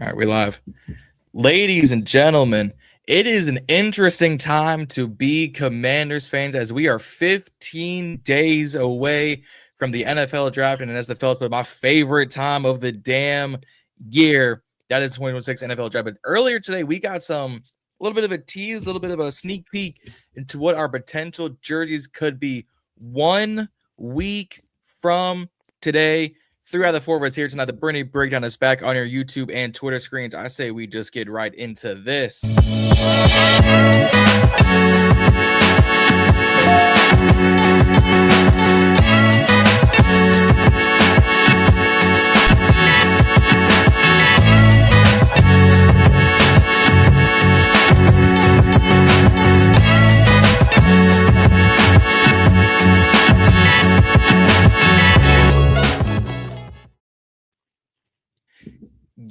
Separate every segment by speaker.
Speaker 1: All right, we live. Ladies and gentlemen, it is an interesting time to be Commanders fans as we are 15 days away from the NFL draft. And as the fellas, but my favorite time of the damn year, that is 2026 NFL draft. But earlier today, we got a little bit of a tease, a little bit of a sneak peek into what our potential jerseys could be 1 week from today. 3 out of the 4 of us here tonight. The Burgundy Breakdown is back on your YouTube and Twitter screens. I say we just get right into this.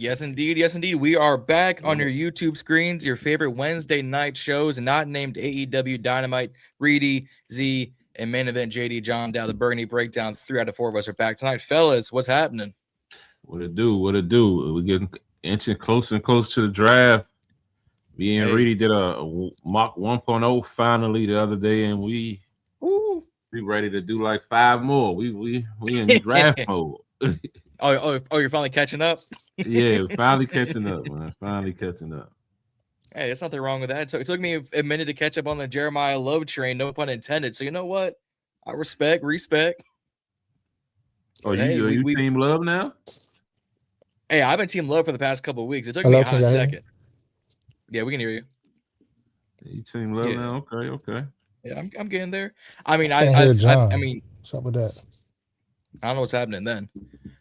Speaker 1: Yes, indeed. Yes, indeed. We are back on your YouTube screens, your favorite Wednesday night shows, not named AEW Dynamite, Reedie, Z, and main event JD John down. The Burgundy Breakdown. 3 out of 4 of us are back tonight. Fellas, what's happening?
Speaker 2: What it do? What it do? We're getting inching closer and closer to the draft. Me and Reedie did a mock 1.0 finally the other day, and we ready to do like 5 more. We in draft mode.
Speaker 1: Oh, you're finally catching up?
Speaker 2: Yeah, finally catching up, man. Finally catching up.
Speaker 1: Hey, there's nothing wrong with that. So it took me a minute to catch up on the Jeremiyah Love train, no pun intended. So you know what? I respect.
Speaker 2: Oh, you Team Love now?
Speaker 1: Hey, I've been Team Love for the past couple of weeks. It took me a hot second. Yeah, we can hear you.
Speaker 2: You Team Love now? Okay.
Speaker 1: Yeah, I'm getting there. I mean,
Speaker 3: I mean, what's up with that?
Speaker 1: I don't know what's happening then.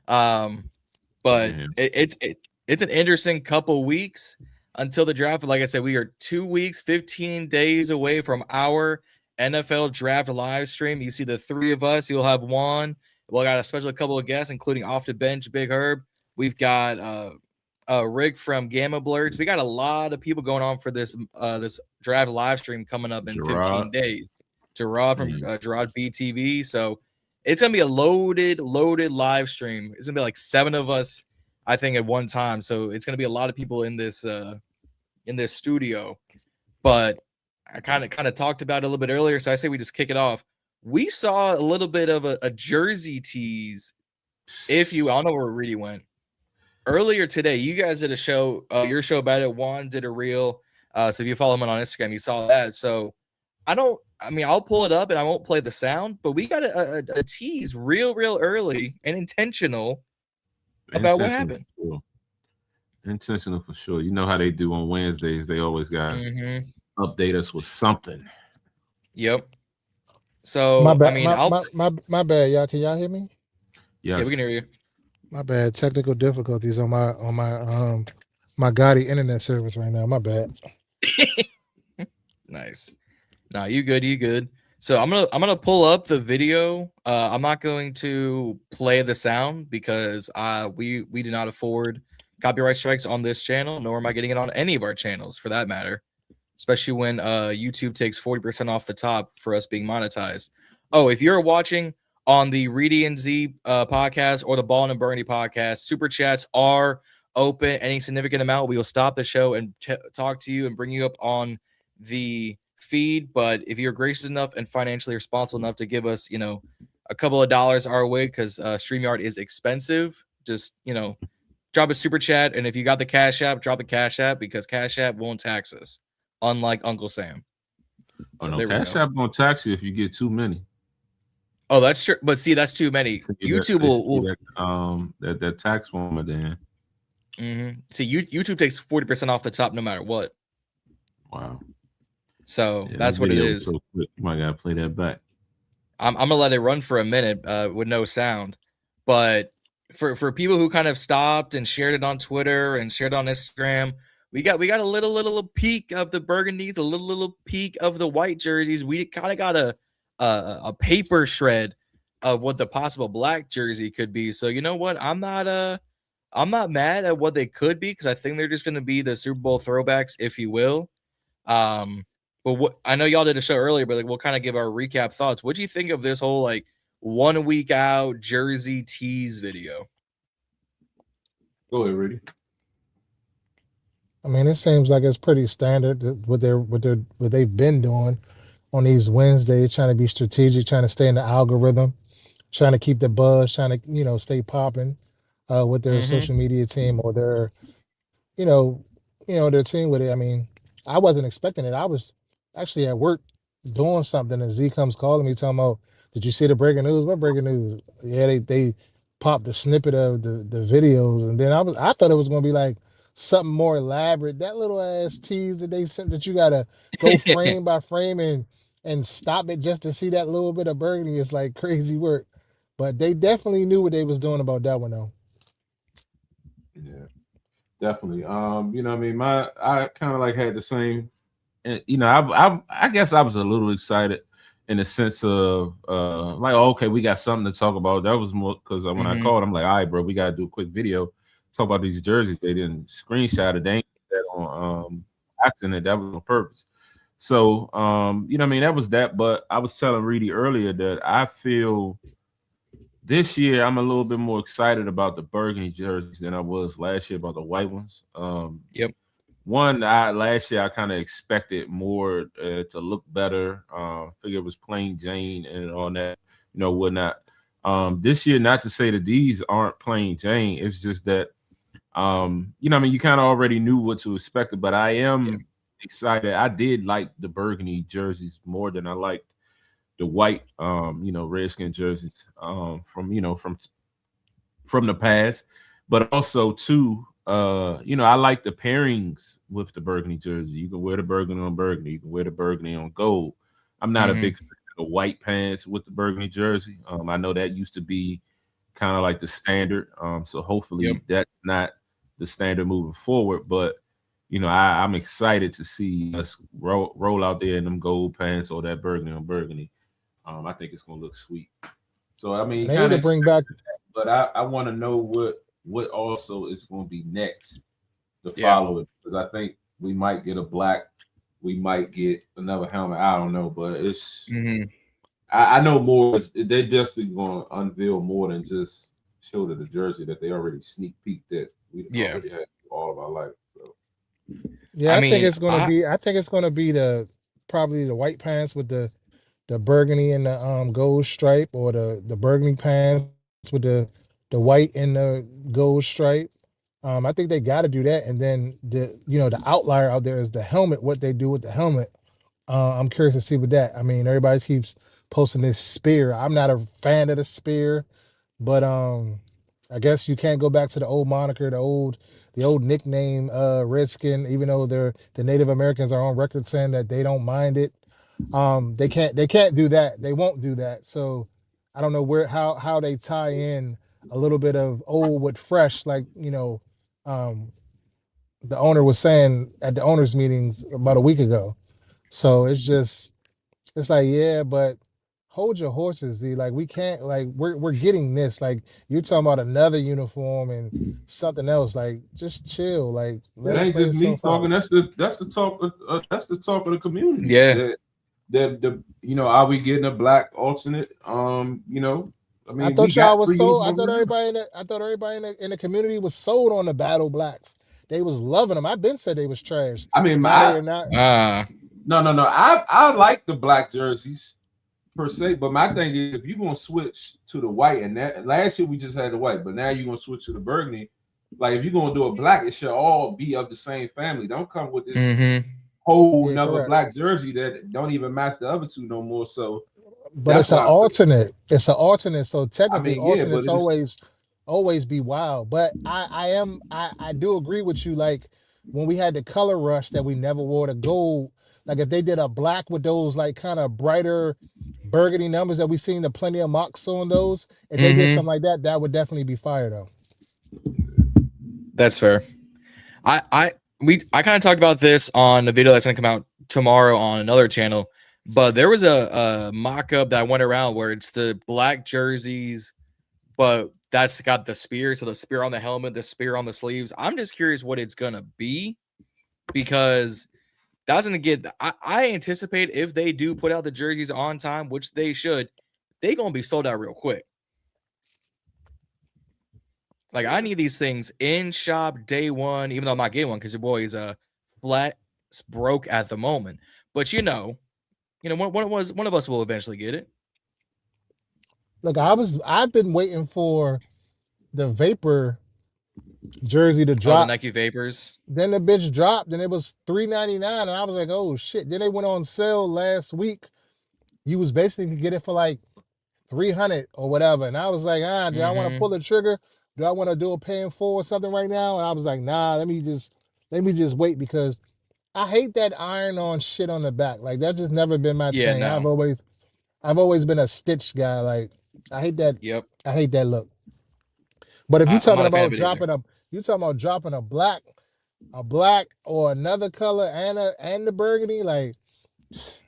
Speaker 1: But it's an interesting couple weeks until the draft. Like I said, we are 2 weeks, 15 days away from our NFL draft live stream. You see the 3 of us. You'll have Juan. We'll got a special couple of guests, including off the bench, Big Herb. We've got Rick from Gamma Blurs. We got a lot of people going on for this this draft live stream coming up in 15 days. Gerard from Gerard BTV. So it's gonna be a loaded live stream. It's gonna be like 7 of us, I think, at one time. So it's gonna be a lot of people in this studio. But I kind of talked about it a little bit earlier, so I say we just kick it off. We saw a little bit of a jersey tease. I don't know where Reedie went earlier today. You guys did a show, your show about it. Juan did a reel. So if you follow him on Instagram, you saw that. So I'll pull it up and I won't play the sound, but we got a tease real early and intentional about what happened.
Speaker 2: Intentional for sure. You know how they do on Wednesdays. They always got update us with something.
Speaker 1: Yep. So
Speaker 3: my bad, my bad, y'all. Can y'all hear me?
Speaker 2: Yes.
Speaker 1: Yeah, we can hear you.
Speaker 3: My bad. Technical difficulties on my my Gotti internet service right now. My bad.
Speaker 1: Nice. No, you good. So I'm gonna pull up the video. I'm not going to play the sound because we do not afford copyright strikes on this channel, nor am I getting it on any of our channels for that matter. Especially when YouTube takes 40% off the top for us being monetized. Oh, if you're watching on the Reedie and Z podcast or the Ball and Burgundy podcast, super chats are open. Any significant amount, we will stop the show and talk to you and bring you up on the feed. But if you're gracious enough and financially responsible enough to give us, a couple of dollars our way, because StreamYard is expensive, just, drop a super chat. And if you got the Cash App, drop the Cash App, because Cash App won't tax us, unlike Uncle Sam.
Speaker 2: So no, Cash App won't tax you if you get too many.
Speaker 1: Oh, that's true. But see, that's too many. YouTube will
Speaker 2: that tax woman then.
Speaker 1: See, YouTube takes 40% off the top no matter what.
Speaker 2: Wow.
Speaker 1: So that's what it is.
Speaker 2: So quick. You might gotta play that back.
Speaker 1: I'm gonna let it run for a minute with no sound. But for people who kind of stopped and shared it on Twitter and shared it on Instagram, we got a little peek of the burgundies, a little peek of the white jerseys. We kind of got a paper shred of what the possible black jersey could be. So you know what? I'm not mad at what they could be, because I think they're just going to be the Super Bowl throwbacks, if you will. But what I know y'all did a show earlier, but we'll kind of give our recap thoughts. What do you think of this whole 1 week out jersey tease video?
Speaker 2: Go ahead, Reedie.
Speaker 3: I mean, it seems like it's pretty standard what they've been doing on these Wednesdays, trying to be strategic, trying to stay in the algorithm, trying to keep the buzz, trying to stay popping with their social media team or their you know their team with it. I mean, I wasn't expecting it. I was actually at work doing something, and Z comes calling me, talking about, "Did you see the breaking news? What breaking news?" Yeah, they popped a snippet of the videos, and then I thought it was gonna be like something more elaborate. That little ass tease that they sent that you gotta go frame by frame and stop it just to see that little bit of Burgundy is like crazy work. But they definitely knew what they was doing about that one though.
Speaker 2: Yeah, definitely. You know, what I mean, I kind of like had the same. And you know, I guess I was a little excited in the sense of like, oh, okay, we got something to talk about. That was more because when I called, I'm like, all right, bro, we gotta do a quick video, talk about these jerseys. They didn't screenshot it. They ain't did that on accident. That was on purpose. So you know what I mean, that was that. But I was telling Reedie earlier that I feel this year I'm a little bit more excited about the burgundy jerseys than I was last year about the white ones.
Speaker 1: Yep.
Speaker 2: One, last year I kind of expected more to look better. Figure it was plain Jane and all that, you know, whatnot. This year, not to say that these aren't plain Jane, it's just that, you know, I mean, you kind of already knew what to expect, but I am excited. I did like the burgundy jerseys more than I liked the white, you know, redskin jerseys, from you know from the past, but also too, you know, I like the pairings with the burgundy jersey. You can wear the burgundy on burgundy, you can wear the burgundy on gold. I'm not a big fan of the white pants with the burgundy jersey. I know that used to be kind of like the standard. So hopefully that's not the standard moving forward. But you know, I'm excited to see us roll out there in them gold pants or that burgundy on burgundy. I think it's gonna look sweet. So I mean,
Speaker 3: And they need
Speaker 2: kind
Speaker 3: to
Speaker 2: of,
Speaker 3: bring back.
Speaker 2: but I want to know what also is going to be next to
Speaker 1: Yeah.
Speaker 2: follow it, because I think we might get a black, we might get another helmet. I don't know, but it's I know more. They definitely going to unveil more than just show to the jersey that they already sneak peeked that we already had all of our life. So
Speaker 3: Yeah,
Speaker 1: I
Speaker 3: I think
Speaker 1: mean,
Speaker 3: it's gonna be. I think it's gonna be probably the white pants with the burgundy and the gold stripe, or the burgundy pants with the white and the gold stripe. I think they got to do that, and then the outlier out there is the helmet. What they do with the helmet, I'm curious to see with that. I mean, everybody keeps posting this spear. I'm not a fan of the spear, but I guess you can't go back to the old moniker, the old nickname, Redskin, even though the Native Americans are on record saying that they don't mind it. They can't do that. They won't do that. So I don't know how they tie in a little bit of old with fresh, like um, the owner was saying at the owners meetings about a week ago. So it's like, yeah, but hold your horses, Z. Like, we can't, like, we're getting this. Like, you're talking about another uniform and something else. Like, just chill. Like,
Speaker 2: it
Speaker 3: let it
Speaker 2: ain't
Speaker 3: play
Speaker 2: just me
Speaker 3: itself out.
Speaker 2: talking. That's the talk. That's the talk of the community.
Speaker 1: yeah.
Speaker 2: The you know, are we getting a black alternate? You know, I
Speaker 3: I
Speaker 2: mean, we
Speaker 3: thought
Speaker 2: got
Speaker 3: y'all was
Speaker 2: 3
Speaker 3: sold.
Speaker 2: uniforms right now.
Speaker 3: I thought everybody in the community was sold on the battle blacks. They was loving them. I've been said they was trash.
Speaker 2: I mean,
Speaker 3: Now they are not.
Speaker 2: no. I like the black jerseys per se, but my thing is, if you're gonna switch to the white, and that last year we just had the white, but now you're gonna switch to the burgundy. Like, if you're gonna do a black, it should all be of the same family. Don't come with this whole
Speaker 3: Yeah,
Speaker 2: nother
Speaker 3: correct.
Speaker 2: black jersey that don't even match the other two no more. So
Speaker 3: But
Speaker 2: that's
Speaker 3: it's an
Speaker 2: why I feel.
Speaker 3: alternate. It's an alternate. So
Speaker 2: I
Speaker 3: technically,
Speaker 2: mean, yeah, but
Speaker 3: alternates
Speaker 2: it's
Speaker 3: always be wild. But I do agree with you. Like, when we had the color rush that we never wore the gold. Like, if they did a black with those like kind of brighter burgundy numbers that we seen the plenty of mocks on those, if they did something like that, that would definitely be fire though.
Speaker 1: That's fair. I kind of talked about this on a video that's gonna come out tomorrow on another channel, but there was a mock-up that went around where it's the black jerseys, but that's got the spear, so the spear on the helmet, the spear on the sleeves. I'm just curious what it's gonna be, because that's gonna get. I anticipate if they do put out the jerseys on time, which they should, they gonna be sold out real quick. Like I need these things in shop day one, even though I'm not getting one because your boy is flat broke at the moment. But one of us will eventually get it.
Speaker 3: Look, I've been waiting for the Vapor jersey to
Speaker 1: Oh, the
Speaker 3: drop.
Speaker 1: Nike Vapors.
Speaker 3: Then the bitch dropped, and it was $3.99, and I was like, oh shit. Then they went on sale last week. You was basically get it for like $300 or whatever, and I was like, do I want to pull the trigger? Do I want to do a pay in full or something right now? And I was like, nah, let me just wait, because I hate that iron-on shit on the back. Like that's just never been my thing.
Speaker 1: No.
Speaker 3: I've always been a stitch guy. Like I hate that.
Speaker 1: Yep.
Speaker 3: I hate that look. But if you're talking about dropping a black or another color and the burgundy, like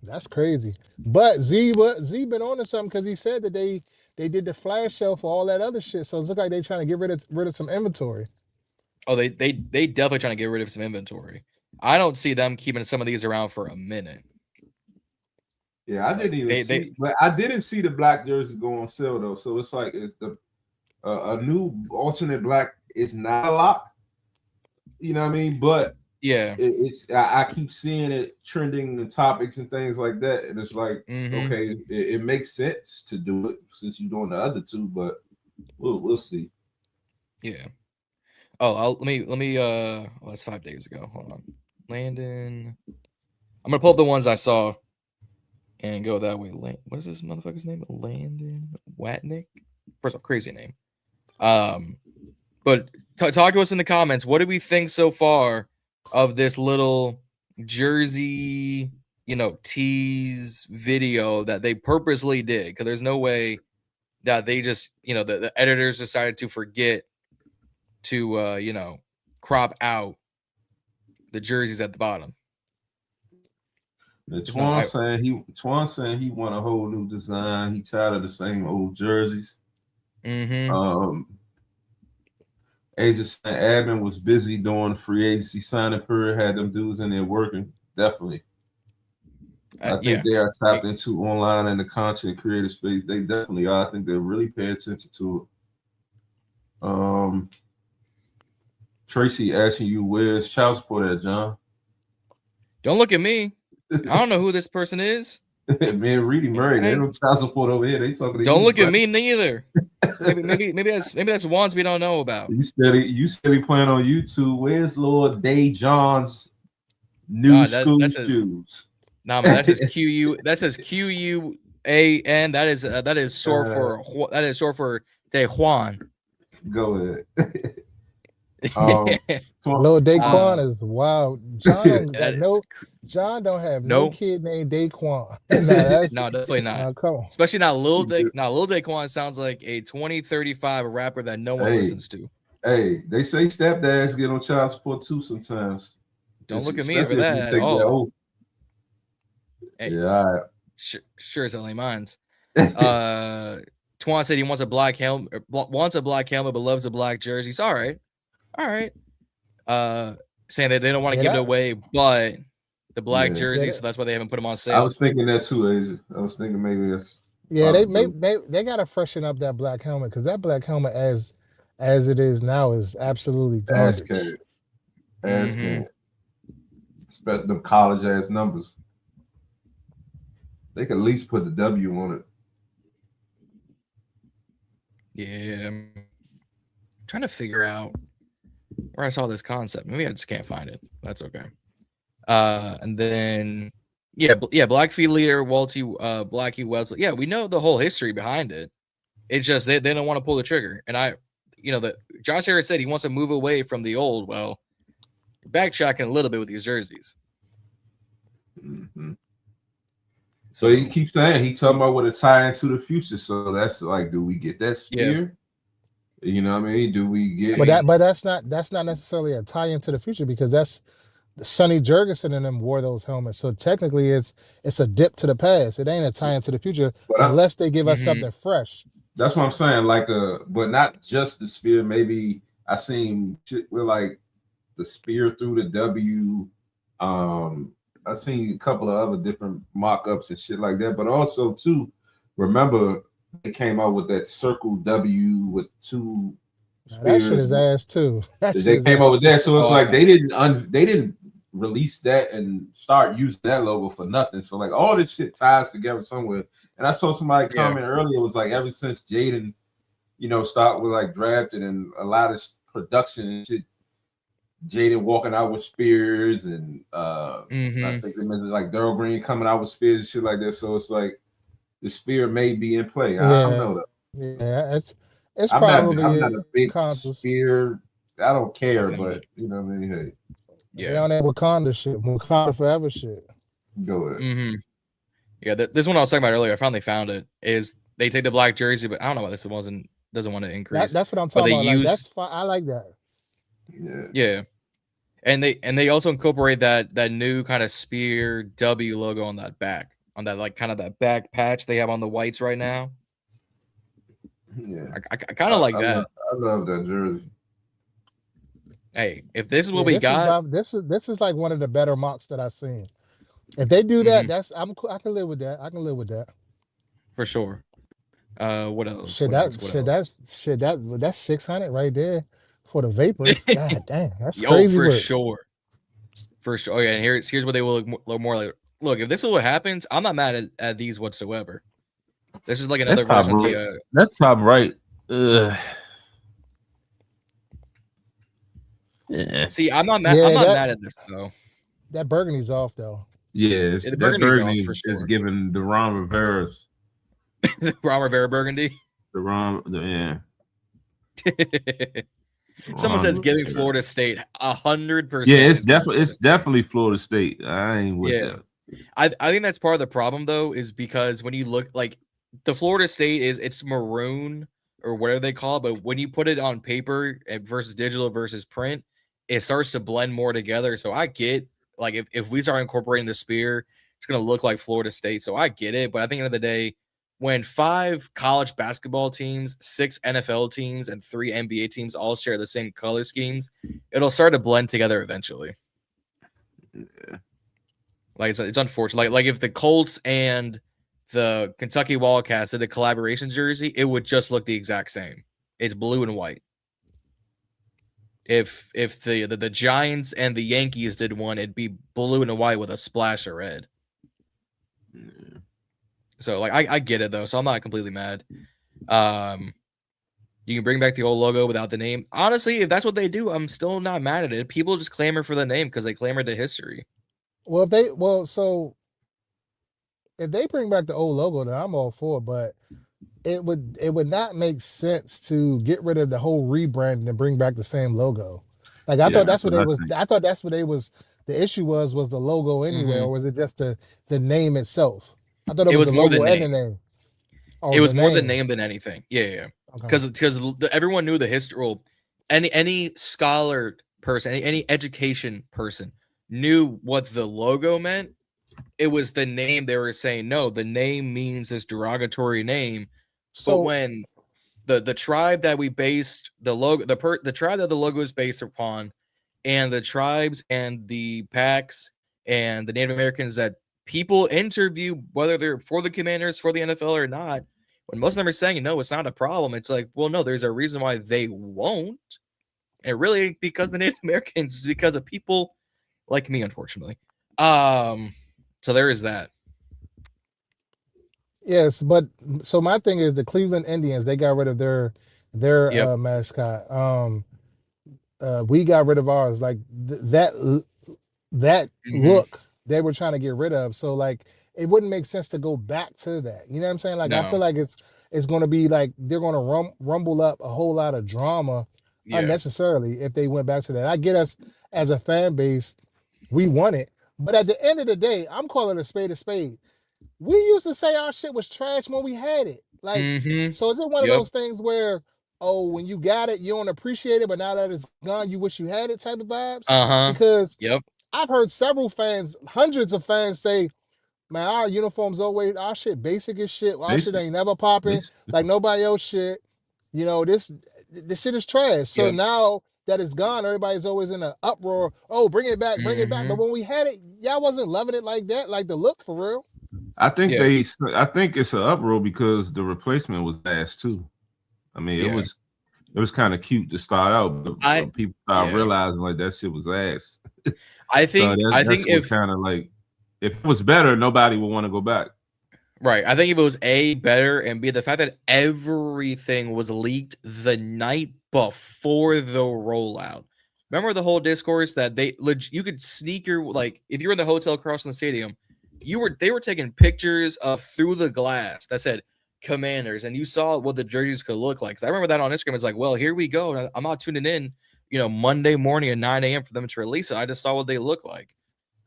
Speaker 3: that's crazy. But Z been on to something, because he said that they did the flash sale for all that other shit. So it looks like they trying to get rid of some inventory.
Speaker 1: Oh, they definitely trying to get rid of some inventory. I don't see them keeping some of these around for a minute.
Speaker 2: Yeah, I didn't even see. But I didn't see the black jersey go on sale though. So it's like a new alternate black is not a lot. You know what I mean? But
Speaker 1: yeah,
Speaker 2: I keep seeing it trending in topics and things like that, and it's like okay, it makes sense to do it since you're doing the other two, but we'll see.
Speaker 1: Yeah. Oh, let me. That's 5 days ago. Hold on, Landon. I'm gonna pull up the ones I saw, and go that way. What is this motherfucker's name? Landon Watnick. First off, crazy name. But talk to us in the comments. What do we think so far of this little jersey, tease video that they purposely did? Because there's no way that they just, the editors decided to forget to, crop out the jerseys at the bottom.
Speaker 2: Juan saying he want a whole new design. He tired of the same old jerseys. Agent Admin was busy doing free agency signing period, had them dudes in there working. Definitely. I think they are tapped into online and the content creator space. They definitely are. I think they really pay attention to it. Tracy asking you, where's child support at, John?
Speaker 1: Don't look at me. I don't know who this person is.
Speaker 2: Man, Reedie Murray, they don't child support over here. They talking to
Speaker 1: don't look at me neither. maybe that's ones we don't know about.
Speaker 2: You steady playing on YouTube. Where's Lord Day John's new school shoes?
Speaker 1: Nah, man, that says QU. That says QUAN. That is short for Day Juan.
Speaker 2: Go ahead.
Speaker 3: Lord Daquan is wild. John don't have no kid named Daquan.
Speaker 1: No, definitely not.
Speaker 3: Come on.
Speaker 1: Especially not Lil Daquan sounds like a 2035 rapper that no one listens to.
Speaker 2: Hey, they say stepdads get on child support too sometimes.
Speaker 1: Don't look at me for that. Oh. Hey,
Speaker 2: yeah, all right.
Speaker 1: Sure as hell ain't mine. Twan said he wants a black helmet, but loves a black jersey. It's all right. Saying that they don't want to give it away, but the black jersey, so that's why they haven't put them on sale.
Speaker 2: I was thinking that too, Asia. I was thinking maybe that's
Speaker 3: they gotta freshen up that black helmet, because that black helmet as it is now is absolutely garbage.
Speaker 2: Ass can. Expect them college ass numbers. They could at least put the W on it.
Speaker 1: Yeah, I'm trying to figure out where I saw this concept. Maybe I just can't find it. That's okay. And then Blackfeet leader Blackie Wells. Yeah, we know the whole history behind it. It's just they don't want to pull the trigger. And that Josh Harris said he wants to move away from the old. Well, backtracking a little bit with these jerseys.
Speaker 2: So he keeps saying he talking about what a tie into the future. So that's like, do we get that spear? Yeah. You know what I mean? Do we get?
Speaker 3: But that's not necessarily a tie into the future, because that's Sonny Jurgensen and them wore those helmets. So technically, it's a dip to the past. It ain't a tie into the future unless they give us something fresh.
Speaker 2: That's what I'm saying. Like but not just the spear. Maybe I seen we're like the spear through the W. I seen a couple of other different mock-ups and shit like that, but also too, remember they came out with that circle W with two
Speaker 3: That shit
Speaker 2: Spears.
Speaker 3: is ass too. That shit
Speaker 2: They
Speaker 3: is
Speaker 2: came up
Speaker 3: ass
Speaker 2: with
Speaker 3: too.
Speaker 2: that, so it's
Speaker 1: Oh,
Speaker 2: like
Speaker 1: yeah.
Speaker 2: they didn't release that and start using that logo for nothing. So like all this shit ties together somewhere. And I saw somebody comment earlier. It was like ever since Jayden, start with like drafted and a lot of production and shit. Jayden walking out with Spears and I think they mentioned like Daryl Green coming out with Spears and shit like that. So it's like the spear may be in play. I don't know though.
Speaker 3: Yeah, it's
Speaker 2: I'm not
Speaker 3: probably
Speaker 2: a big
Speaker 3: Condos.
Speaker 2: spear. I don't care,
Speaker 1: I found
Speaker 2: but
Speaker 1: it.
Speaker 2: you know what I mean. Hey,
Speaker 3: They on that Wakanda shit, Wakanda forever shit.
Speaker 2: go ahead.
Speaker 1: Yeah, this one I was talking about earlier, I finally found it. Is they take the black jersey, but I don't know why this doesn't want to increase.
Speaker 3: That's what I'm
Speaker 1: But
Speaker 3: talking
Speaker 1: they
Speaker 3: about. Like
Speaker 1: use
Speaker 3: that's fine. I like that.
Speaker 1: yeah, and they also incorporate that new kind of spear W logo on that back, on that like kind of that back patch they have on the whites right now.
Speaker 2: Yeah,
Speaker 1: I kind of like that.
Speaker 2: I love that jersey.
Speaker 1: Hey, if this is what we got,
Speaker 3: this is like one of the better mocks that I've seen. If they do that, I can live with that. I can live with that
Speaker 1: for sure. What else?
Speaker 3: That's 600 right there for the vapors. God damn, that's
Speaker 1: Yo,
Speaker 3: crazy.
Speaker 1: for
Speaker 3: work.
Speaker 1: sure. For sure. Oh yeah, and here's what they will look more like. Look, if this is what happens, I'm not mad at these whatsoever. This is like another version of the
Speaker 2: That's top right.
Speaker 1: Yeah. See, I'm not mad. I'm not mad at this though.
Speaker 3: That burgundy's off though.
Speaker 2: Yeah, the burgundy off, is giving the Ron Rivera's.
Speaker 1: The Ron Rivera burgundy.
Speaker 2: Yeah.
Speaker 1: Someone says giving Florida State 100%.
Speaker 2: Yeah, it's definitely Florida State. I ain't with that.
Speaker 1: I think that's part of the problem though, is because when you look like the Florida State it's maroon or whatever they call it, but when you put it on paper versus digital versus print, it starts to blend more together. So I get like if we start incorporating the spear, it's gonna look like Florida State. So I get it, but I think at the end of the day, when 5 college basketball teams, 6 NFL teams, and 3 NBA teams all share the same color schemes, it'll start to blend together eventually.
Speaker 2: Yeah.
Speaker 1: Like it's unfortunate. Like if the Colts and the Kentucky Wildcats did a collaboration jersey, it would just look the exact same. It's blue and white. If the Giants and the Yankees did one, it'd be blue and white with a splash of red.
Speaker 2: Yeah.
Speaker 1: So like I get it though, so I'm not completely mad. You can bring back the old logo without the name. Honestly, if that's what they do, I'm still not mad at it. People just clamor for the name because they clamor the history.
Speaker 3: Well, if they bring back the old logo, then I'm all for it. But it would not make sense to get rid of the whole rebrand and bring back the same logo. Like I thought that's what it was. I thought that's what they was. The issue was the logo anyway, or was it just the name itself? I thought it was the logo and the name. Oh,
Speaker 1: it was more the name than anything. Yeah. Because
Speaker 3: Okay.
Speaker 1: everyone knew the history. Well, any scholar person, any education person knew what the logo meant. It was the name they were saying, no, the name means this derogatory name. So but when the tribe that we based the logo, the tribe that the logo is based upon, and the tribes and the packs and the Native Americans that people interview, whether they're for the Commanders, for the NFL or not, when most of them are saying, no, it's not a problem. It's like, well, no, there's a reason why they won't. And really because the Native Americans is because of people like me, unfortunately. So there is that.
Speaker 3: Yes, but so my thing is the Cleveland Indians, they got rid of their mascot. We got rid of ours. Like that look they were trying to get rid of. So like it wouldn't make sense to go back to that. You know what I'm saying? Like I feel like it's going to be like they're going to rumble up a whole lot of drama unnecessarily if they went back to that. I get us as a fan base, we want it, but at the end of the day, I'm calling a spade a spade. We used to say our shit was trash when we had it. Like, so is it one of those things where, oh, when you got it, you don't appreciate it, but now that it's gone, you wish you had it type of vibes? Because I've heard several fans, hundreds of fans say, man, our uniforms always, our shit basic as shit. Our shit ain't never popping like nobody else shit. You know, this shit is trash. So now that it's gone, everybody's always in an uproar. Oh, bring it back, bring it back. But when we had it, y'all wasn't loving it like that, like the look for real.
Speaker 2: I think it's an uproar because the replacement was ass too. I mean, It was kind of cute to start out, but people started realizing like that shit was ass.
Speaker 1: I think
Speaker 2: if kind of like if it was better, nobody would want to go back.
Speaker 1: Right. I think if it was A, better, and B, the fact that everything was leaked the night before the rollout. Remember the whole discourse that you could sneak your, like, if you were in the hotel across from the stadium, they were taking pictures of through the glass that said Commanders, and you saw what the jerseys could look like. Because I remember that on Instagram. It's like, well, here we go. And I'm not tuning in, Monday morning at 9 a.m. for them to release it. I just saw what they look like.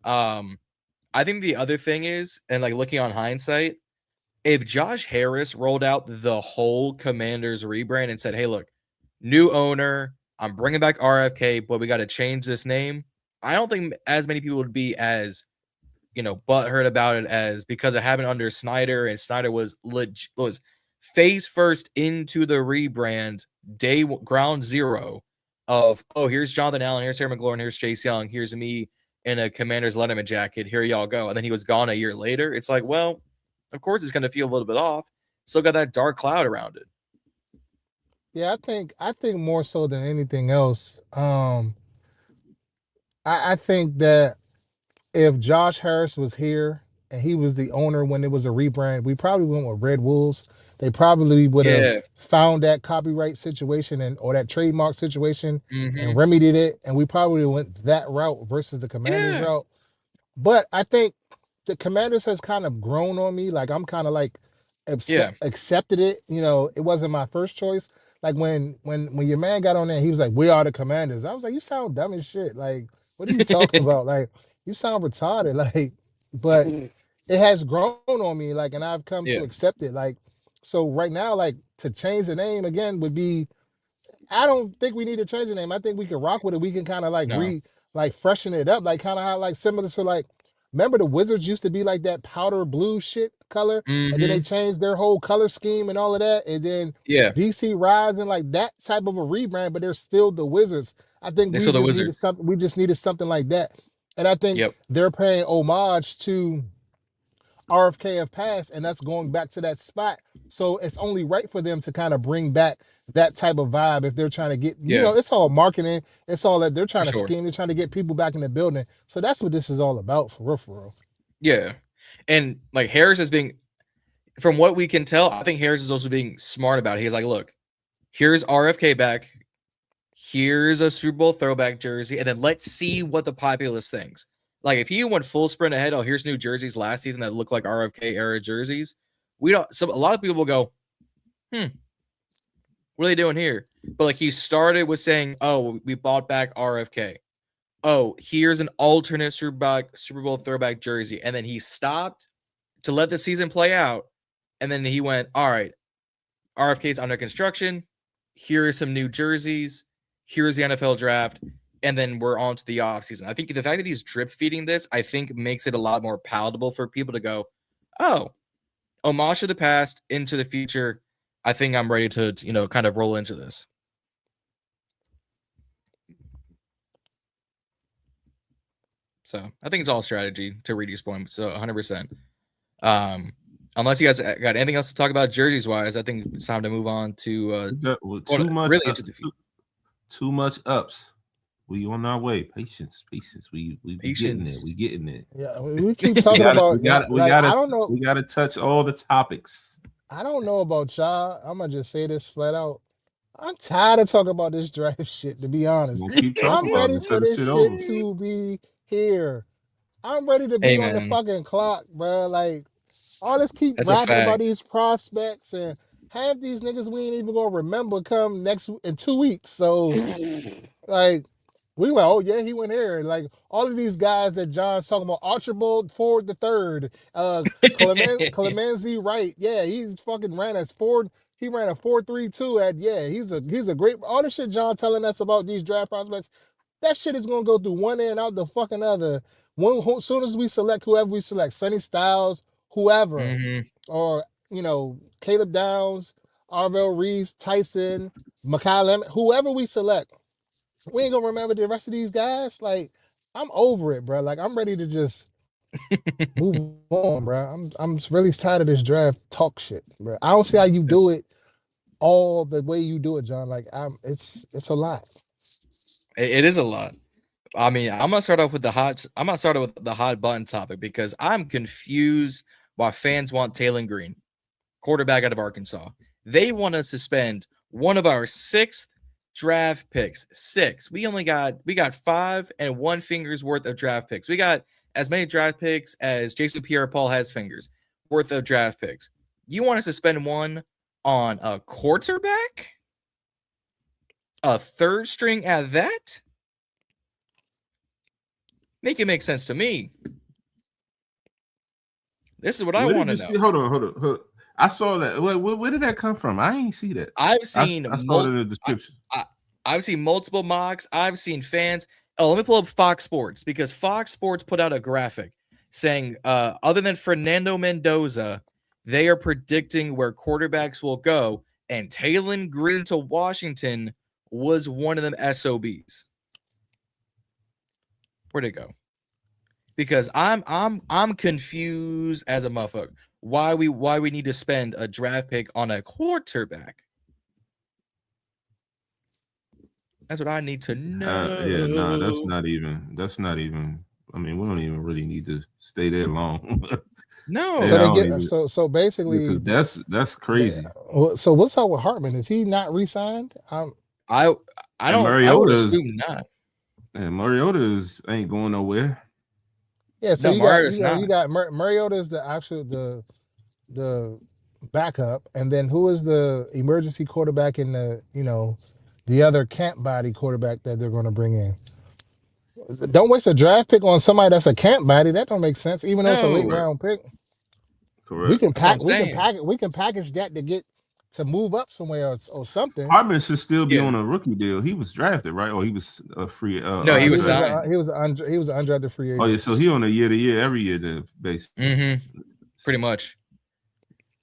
Speaker 1: I think the other thing is, and like looking on hindsight, if Josh Harris rolled out the whole Commanders rebrand and said, hey, look, new owner, I'm bringing back RFK, but we got to change this name, I don't think as many people would be as, butthurt about it as because it happened under Snyder, and Snyder was face first into the rebrand, ground zero of, oh, here's Jonathan Allen, here's Terry McLaurin, here's Chase Young, here's me in a Commanders Letterman jacket, here y'all go. And then he was gone a year later. It's like, well, of course it's going to feel a little bit off. Still got that dark cloud around it.
Speaker 3: Yeah, I think more so than anything else, I think that if Josh Harris was here and he was the owner when it was a rebrand, we probably went with Red Wolves. They probably would have found that copyright situation or that trademark situation and remedied it, and we probably went that route versus the Commanders route. But I think the Commanders has kind of grown on me. Like I'm kind of like accepted it. It wasn't my first choice. Like when your man got on there, he was like, "We are the Commanders." I was like, "You sound dumb as shit. Like, what are you talking about? Like, you sound retarded." Like, but it has grown on me. Like, and I've come to accept it. Like, so right now, like to change the name again would be. I don't think we need to change the name. I think we can rock with it. We can kind of like freshen it up, like kind of how like similar to like. Remember the Wizards used to be like that powder blue shit color, and then they changed their whole color scheme and all of that, and then DC Rise and like that type of a rebrand, but they're still the Wizards. I think we just needed something like that, and I think they're paying homage to RFK of past, and that's going back to that spot. So it's only right for them to kind of bring back that type of vibe if they're trying to get, it's all marketing. It's all that they're trying to scheme. They're trying to get people back in the building. So that's what this is all about for real.
Speaker 1: Yeah. And like Harris is being, from what we can tell, I think Harris is also being smart about it. He's like, look, here's RFK back. Here's a Super Bowl throwback jersey. And then let's see what the populace thinks. Like if he went full sprint ahead, oh, here's new jerseys last season that look like RFK era jerseys. A lot of people will go, what are they doing here? But like he started with saying, oh, we bought back RFK. Oh, here's an alternate Super Bowl throwback jersey. And then he stopped to let the season play out. And then he went, all right, RFK's under construction. Here are some new jerseys. Here's the NFL draft. And then we're on to the offseason. I think the fact that he's drip feeding this, I think makes it a lot more palatable for people to go, oh, homage to the past, into the future. I think I'm ready to, kind of roll into this. So I think it's all strategy to Reedie's point. So 100%. Unless you guys got anything else to talk about jerseys wise, I think it's time to move on to
Speaker 2: too much ups. We on our way. Patience. We getting there. We getting there.
Speaker 3: Yeah, we keep talking about. I don't know.
Speaker 2: We gotta touch all the topics.
Speaker 3: I don't know about y'all. I'm gonna just say this flat out. I'm tired of talking about this draft shit. To be honest, I'm ready for this shit to be here. I'm ready to be on the fucking clock, bro. Like all this keep rapping about these prospects, and half these niggas we ain't even gonna remember come in 2 weeks. So like. We went, oh yeah, he went here. Like all of these guys that John's talking about, Archibald Ford III, Clemency Wright, yeah, he fucking ran as Ford. He ran a 4.32 at he's a great. All the shit John telling us about these draft prospects, that shit is gonna go through one end out the fucking other. As soon as we select whoever we select, Sonny Styles, whoever, or Caleb Downs, Arvell Reese, Tyson, Mekhi Lemon, whoever we select. We ain't gonna remember the rest of these guys. Like, I'm over it, bro. Like, I'm ready to just move on, bro. I'm really tired of this draft talk shit, bro. I don't see how you do it all the way you do it, John. Like it's a lot.
Speaker 1: It is a lot. I mean, I'm gonna start off with the hot. I'm gonna start off with the hot button topic because I'm confused why fans want Taylen Green, quarterback out of Arkansas. They want us to spend one of our 6th draft picks. 6. We got 5 and 1 finger's worth of draft picks. We got as many draft picks as Jason Pierre-Paul has fingers worth of draft picks. You want us to spend one on a quarterback? A 3rd string at that? Make it make sense to me. This is what I want to know.
Speaker 2: Hold on. I saw that. Where did that come from? I ain't see that.
Speaker 1: I've seen.
Speaker 2: I saw it in the description.
Speaker 1: I've seen multiple mocks. I've seen fans. Oh, let me pull up Fox Sports because Fox Sports put out a graphic saying, other than Fernando Mendoza, they are predicting where quarterbacks will go, and Taylen Green to Washington was one of them SOBs. Where'd it go? Because I'm confused as a motherfucker. Why we need to spend a draft pick on a quarterback? That's what I need to know.
Speaker 2: That's not even. I mean, we don't even really need to stay there long.
Speaker 1: No.
Speaker 3: So basically,
Speaker 2: that's crazy.
Speaker 3: So what's up with Hartman? Is he not re-signed?
Speaker 1: I don't. I would assume not.
Speaker 2: And Mariota ain't going nowhere.
Speaker 3: Yeah, so you got Mariota is the backup, and then who is the emergency quarterback in the other camp body quarterback that they're going to bring in? Don't waste a draft pick on somebody that's a camp body. That don't make sense, even though it's a late round pick.
Speaker 2: Correct.
Speaker 3: We can package that to get to move up somewhere or something.
Speaker 2: Hartman should still be on a rookie deal. He was drafted, right? Or he was a free.
Speaker 1: No, he was signed.
Speaker 3: He was an undrafted free agent.
Speaker 2: Oh yeah, so he on a year-to-year every year then, basically.
Speaker 1: Mm-hmm. Pretty much.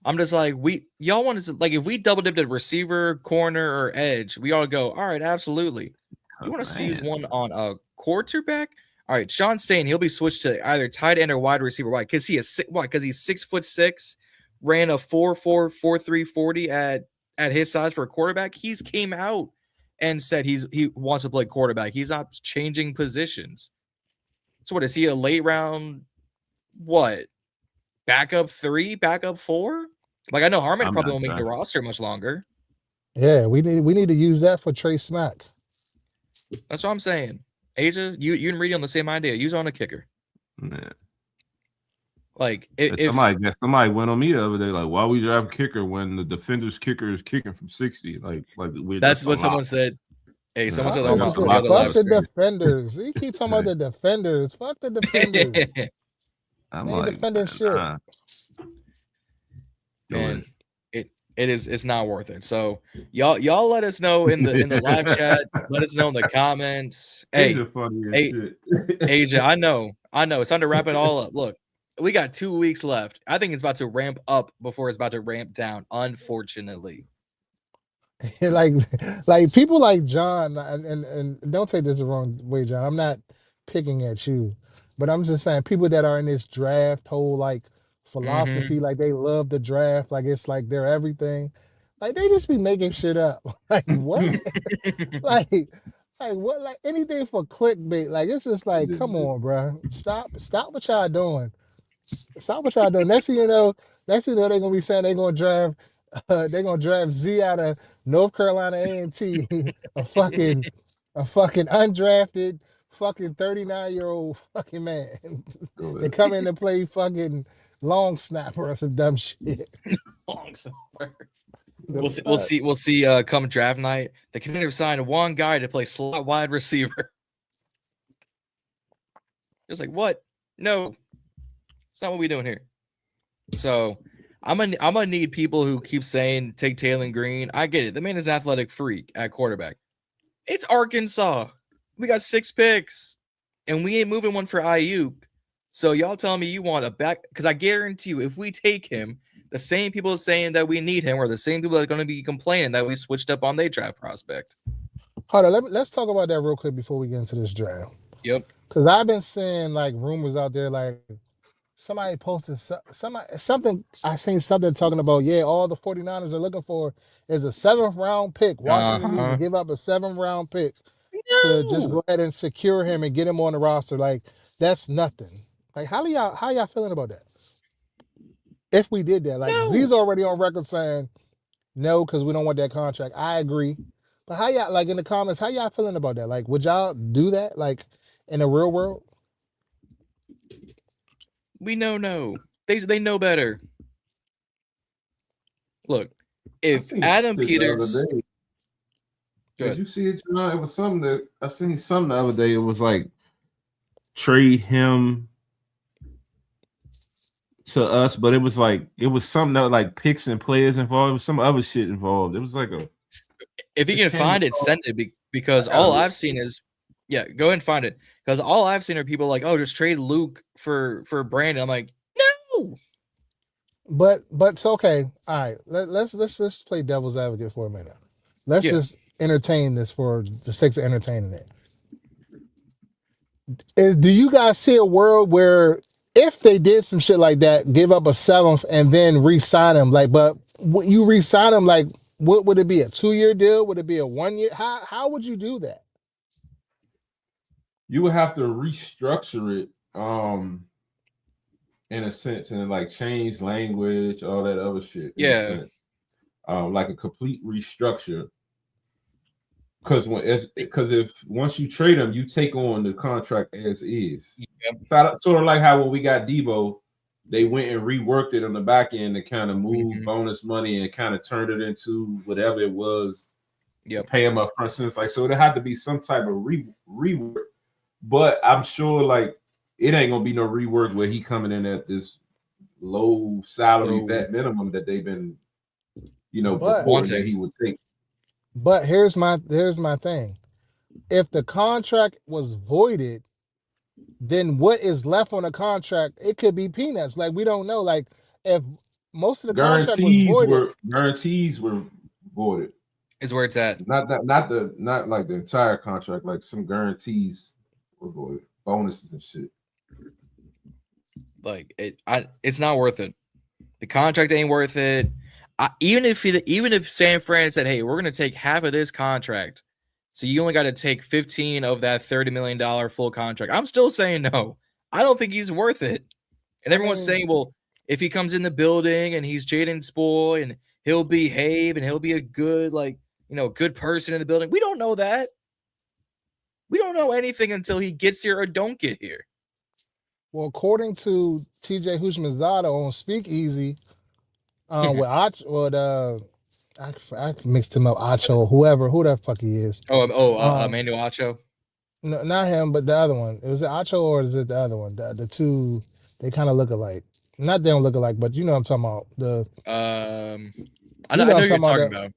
Speaker 1: I'm just like, y'all want to, like, if we double dipped at receiver, corner, or edge, we all go, all right, absolutely. You want us to use one on a quarterback? All right, Sean's saying he'll be switched to either tight end or wide receiver. Why? Because he's 6'6", ran a 4.4, 4.3 40 at his size for a quarterback. He's came out and said he wants to play quarterback. He's not changing positions. So what is he, a late round? What? Backup 3, backup 4? Like, I know Harmon probably won't make the roster much longer.
Speaker 3: Yeah, we need to use that for Trey Smack.
Speaker 1: That's what I'm saying. Asia, you and Reedie on the same idea. Use on a kicker.
Speaker 2: Yeah.
Speaker 1: Like
Speaker 2: somebody went on me the other day, like, why we draft kicker when the defender's kicker is kicking from 60? Like
Speaker 1: that's what someone said. Hey, someone said
Speaker 3: fuck the defenders. You keep talking about the defenders. Fuck the defenders.
Speaker 2: I'm like,
Speaker 3: defending shit.
Speaker 1: Man, it's not worth it. So y'all let us know in the live chat. Let us know in the comments. Hey, Asia, I know. It's time to wrap it all up. Look, we got 2 weeks left. I think it's about to ramp up before it's about to ramp down, unfortunately.
Speaker 3: like people like John, and don't take this the wrong way, John. I'm not picking at you, but I'm just saying people that are in this draft whole like philosophy, like they love the draft, like it's like they're everything. Like they just be making shit up. Like what? like what? Like anything for clickbait. Like it's just like, come on, bro. Stop what y'all doing. Stop what y'all doing. Next thing you know, they're gonna be saying they're gonna draft Z out of North Carolina A&T, a fucking undrafted fucking 39-year-old fucking man. They come in to play fucking long snapper or some dumb shit.
Speaker 1: Long snapper. We'll see. Come draft night, the committee signed one guy to play slot wide receiver. Just like what? No, it's not what we're doing here. So I'm gonna need people who keep saying take Taylen Green. I get it. The man is an athletic freak at quarterback. It's Arkansas. We got 6 picks, and we ain't moving one for Ayuk. So y'all telling me you want a back? Because I guarantee you, if we take him, the same people saying that we need him are the same people that are going to be complaining that we switched up on their draft prospect.
Speaker 3: Hold on, let's talk about that real quick before we get into this draft.
Speaker 1: Yep.
Speaker 3: Because I've been seeing like rumors out there, like somebody posted something. I seen something talking about, yeah, all the 49ers are looking for is a 7th round pick. Washington needs to give up a 7th round pick to just go ahead and secure him and get him on the roster. Like, that's nothing. Like, how y'all feeling about that? If we did that, like, Z's already on record saying no, because we don't want that contract. I agree. But how y'all, like, in the comments, how y'all feeling about that? Like, would y'all do that, like, in the real world?
Speaker 1: We know. They know better. Look, if Adam Peters...
Speaker 2: Did you see it, John? It was something that I seen something the other day. It was like trade him to us, but it was something that like picks and players involved. It was some other shit involved. It was like a...
Speaker 1: If you can find it, send it, because all I've seen is... Yeah, go ahead and find it. Because all I've seen are people like, oh, just trade Luke for Brandon. I'm like, no.
Speaker 3: But it's okay. All right, let's play devil's advocate for a minute. Let's just entertain this for the sake of entertaining it. Do you guys see a world where if they did some shit like that, give up a 7th and then re-sign him, like, but you re-sign him, like, what would it be? A 2-year deal? Would it be a 1 year? How would you do that?
Speaker 2: You would have to restructure it, in a sense, and like change language, all that other shit.
Speaker 1: Yeah.
Speaker 2: Like a complete restructure. Because if once you trade them, you take on the contract as is. Yep. Sort of like how when we got Debo, they went and reworked it on the back end to kind of move bonus money and kind of turned it into whatever it was.
Speaker 1: Yeah,
Speaker 2: pay him up front. Since like, so there had to be some type of rework. But I'm sure like it ain't gonna be no rework where he coming in at this low salary vet minimum that they've been, reporting that he would take.
Speaker 3: But here's my thing. If the contract was voided, then what is left on the contract? It could be peanuts. Like, we don't know. Like, if most of the contract was voided,
Speaker 2: guarantees were voided.
Speaker 1: Is where it's at.
Speaker 2: Not like the entire contract. Like some guarantees were voided, bonuses and shit.
Speaker 1: Like it's not worth it. The contract ain't worth it. Even if San Fran said, "Hey, we're going to take half of this contract, so you only got to take 15 of that $30 million full contract," I'm still saying no. I don't think he's worth it. And everyone's saying, "Well, if he comes in the building and he's Jayden's boy and he'll behave and he'll be a good good person in the building," we don't know that. We don't know anything until he gets here or don't get here.
Speaker 3: Well, according to TJ Houshmandzadeh on Speakeasy, with I mixed him up, Acho, who the fuck he is.
Speaker 1: Emmanuel Acho.
Speaker 3: No, not him, but the other one. Was it Acho or is it the other one? The two, they kind of look alike. Not they don't look alike, but you know what I'm talking about.
Speaker 1: I know what you're talking about.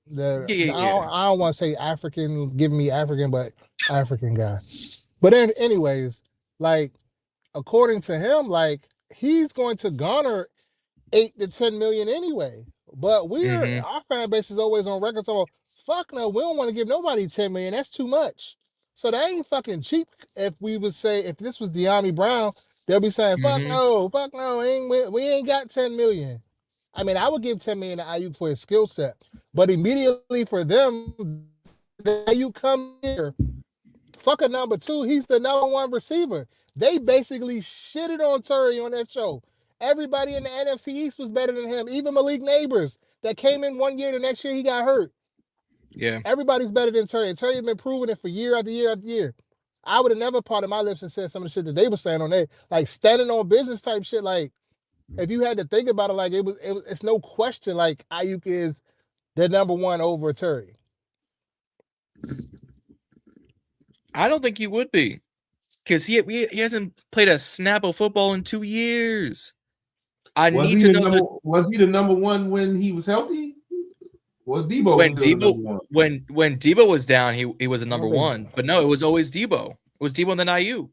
Speaker 3: I don't want to say African, giving me African, but African guy. But then, anyways, like, according to him, like, he's going to garner 8 to 10 million anyway. But our fan base is always on record talking, fuck no, we don't want to give nobody 10 million. That's too much. So that ain't fucking cheap. If we would say, if this was De'Ami Brown, they'll be saying, fuck no, we ain't got 10 million. I mean, I would give 10 million to Ayuk for his skill set. But immediately for them, Ayuk come here, fuck a number 2, he's the number 1 receiver. They basically shitted on Terry on that show. Everybody in the NFC East was better than him. Even Malik Neighbors that came in one year, the next year he got hurt.
Speaker 1: Yeah.
Speaker 3: Everybody's better than Terry. And Terry has been proving it for year after year after year. I would have never parted my lips and said some of the shit that they were saying on there. Like, standing on business type shit. Like, if you had to think about it, like, it's no question, like, Ayuk is the number 1 over Terry.
Speaker 1: I don't think he would be. Because he hasn't played a snap of football in 2 years.
Speaker 2: Was he the number 1 when he was healthy? Was Debo
Speaker 1: when Debo was down, he was a number 1. But no, it was always Debo. It was Debo and then Ayuk.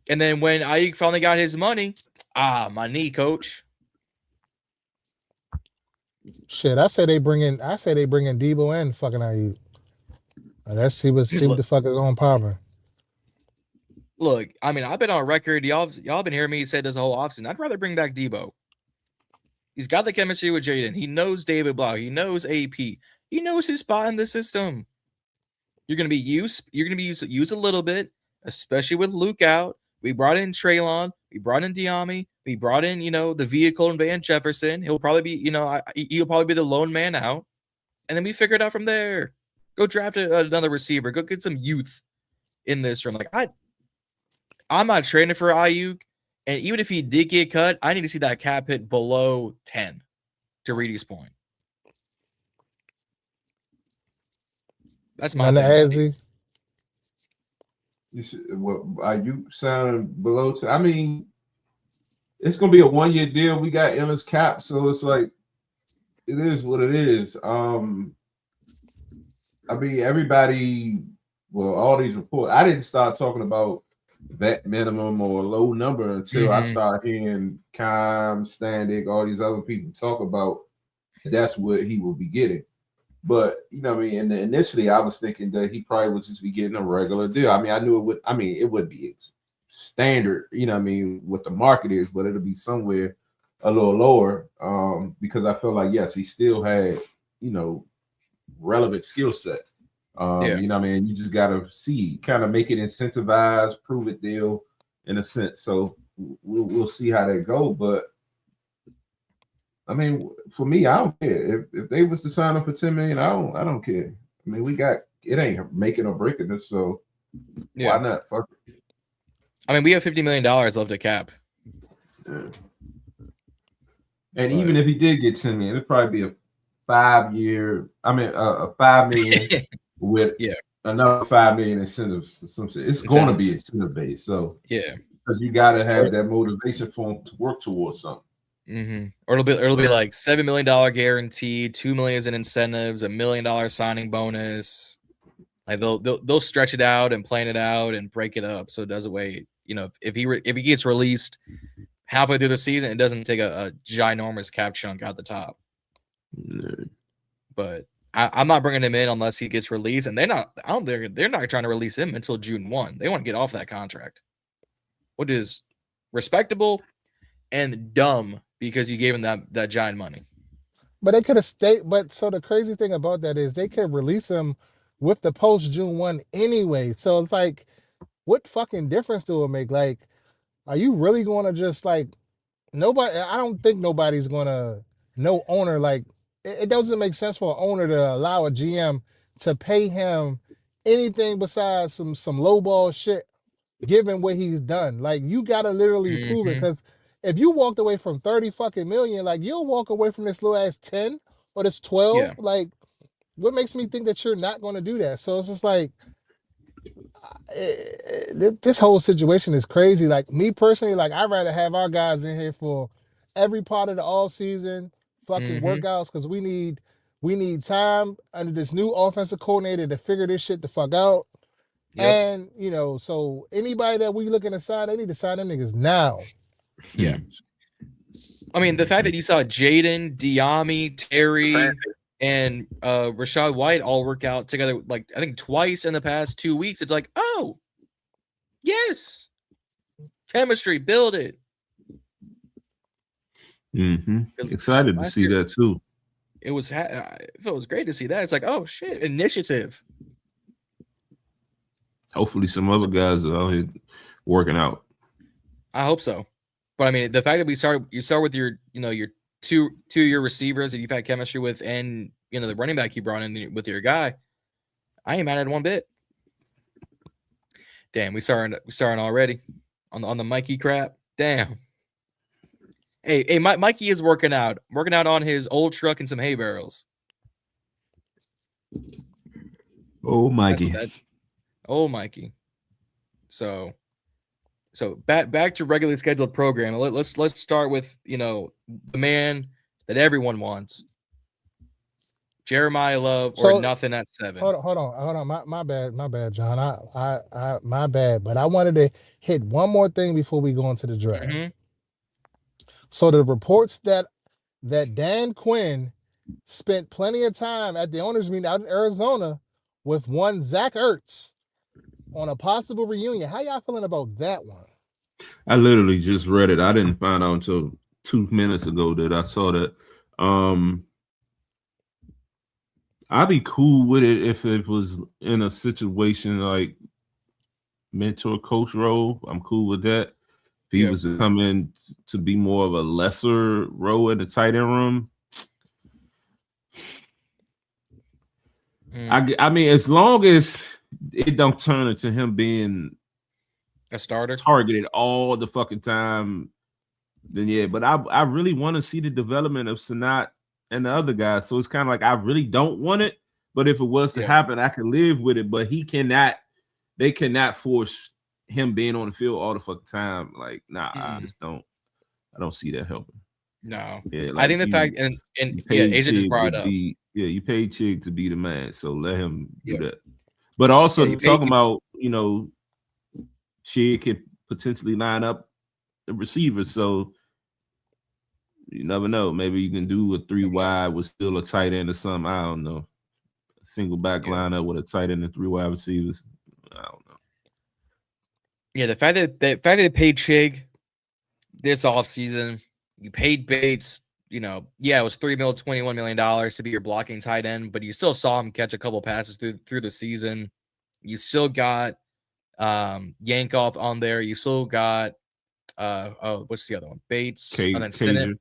Speaker 1: And then when Ayuk finally got his money, my knee, coach.
Speaker 3: Shit, I say they bring in Debo and fucking Ayuk. Let's see what the fuck is on popping.
Speaker 1: Look, I mean, I've been on record. Y'all been hearing me say this whole offseason. I'd rather bring back Debo. He's got the chemistry with Jayden. He knows David Blau. He knows AP. He knows his spot in the system. You're gonna be used a little bit, especially with Luke out. We brought in Traylon. We brought in Diami. We brought in, the vehicle and Van Jefferson. He'll probably be, he'll probably be the lone man out. And then we figure it out from there. Go draft another receiver. Go get some youth in this room. Like I'm not trading for Ayuk. And even if he did get cut, I need to see that cap hit below 10 to Reedie's point. That's my thing.
Speaker 2: Are you sounding below? I mean, it's gonna be a 1-year deal. We got Emma's cap, so it's like it is what it is. I mean, everybody. Well, all these reports. I didn't start talking about vet minimum or low number until I started hearing Standig, all these other people talk about that's what he will be getting. But I mean, and initially I was thinking that he probably would just be getting a regular deal. I mean, I knew it would. I mean, it would be standard. I mean, what the market is, but it'll be somewhere a little lower. Because I feel like yes, he still had relevant skill set. I mean, you just gotta see, kind of make it incentivized, prove it deal in a sense. So we'll see how that go. But I mean, for me, I don't care if they was to sign up for $10 million. I don't care. I mean, we got it ain't making or breaking us. So why not? Fuck it.
Speaker 1: I mean, we have $50 million left to cap.
Speaker 2: Yeah. And even if he did get $10 million, it'd probably be a 5-year. I mean, a $5 million with another $5 million incentives or some shit. It's going to be incentive based. So because you got to have that motivation for him to work towards something.
Speaker 1: Or it'll be like $7 million guarantee, $2 million in incentives, $1 million signing bonus. Like they'll stretch it out and plan it out and break it up so it doesn't wait. If he gets released halfway through the season, it doesn't take a ginormous cap chunk out the top. But I'm not bringing him in unless he gets released, and they're not. I don't think they're not trying to release him until June 1. They want to get off that contract, which is respectable and dumb because you gave him that giant money.
Speaker 3: But they could have stayed. But so the crazy thing about that is they could release him with the post June 1 anyway. So it's like, what fucking difference do it make? Like, are you really going to just like nobody? I don't think nobody's going to. No owner, like it doesn't make sense for an owner to allow a GM to pay him anything besides some lowball shit, given what he's done. Like you gotta literally prove it, because if you walked away from 30 fucking million, like you'll walk away from this little ass 10 or this 12. Yeah. Like, what makes me think that you're not going to do that? So it's just like this whole situation is crazy. Like me personally, like I'd rather have our guys in here for every part of the off season, fucking workouts, because we need time under this new offensive coordinator to figure this shit the fuck out. Yep. And so anybody that we looking to sign, they need to sign them niggas now.
Speaker 1: Yeah. I mean, the fact that you saw Jayden, Diami, Terry, and Rachaad White all work out together, like I think twice in the past 2 weeks, it's like, oh, yes, chemistry, build it.
Speaker 2: Excited to see that too.
Speaker 1: It was great to see that. It's like, oh shit, initiative.
Speaker 2: Hopefully, some other guys are out here working out.
Speaker 1: I hope so. But I mean, the fact that you start with your two-year receivers that you've had chemistry with, and the running back you brought in with your guy, I ain't mad at it one bit. Damn, we starting already on the Mikey crap. Damn. Hey, Mikey is working out on his old truck and some hay barrels.
Speaker 2: Oh, Mikey.
Speaker 1: Oh, Mikey. So back to regularly scheduled program. Let's start with the man that everyone wants, Jeremiyah Love, or nothing at 7.
Speaker 3: Hold on. My bad, John. I my bad. But I wanted to hit one more thing before we go into the draft. So the reports that Dan Quinn spent plenty of time at the owners' meeting out in Arizona with one Zach Ertz. on a possible reunion. How y'all feeling about that one?
Speaker 2: I literally just read it. I didn't find out until 2 minutes ago that I saw that. I'd be cool with it if it was in a situation like mentor coach role. I'm cool with that. If he was to come in to be more of a lesser role in the tight end room, I mean, as long as it don't turn into him being
Speaker 1: a starter
Speaker 2: targeted all the fucking time, then yeah. But I really want to see the development of Sanat and the other guys. So it's kind of like I really don't want it. But if it was to happen, I could live with it. But they cannot force him being on the field all the fucking time. Like, nah, I don't see that helping.
Speaker 1: No.
Speaker 2: Yeah,
Speaker 1: I think the fact and Asia just brought it up.
Speaker 2: You paid Chig to be the man, so let him do that. But also talking about, Chig could potentially line up the receivers, so you never know. Maybe you can do a 3 wide with still a tight end or something. I don't know. A single back lineup with a tight end and 3 wide receivers. I don't know.
Speaker 1: Yeah, the fact that they paid Chig this offseason, you paid Bates, it was $3 million, $21 million to be your blocking tight end, but you still saw him catch a couple passes through the season. You still got Yankoff on there. You still got what's the other one? Bates, and then Sinnott,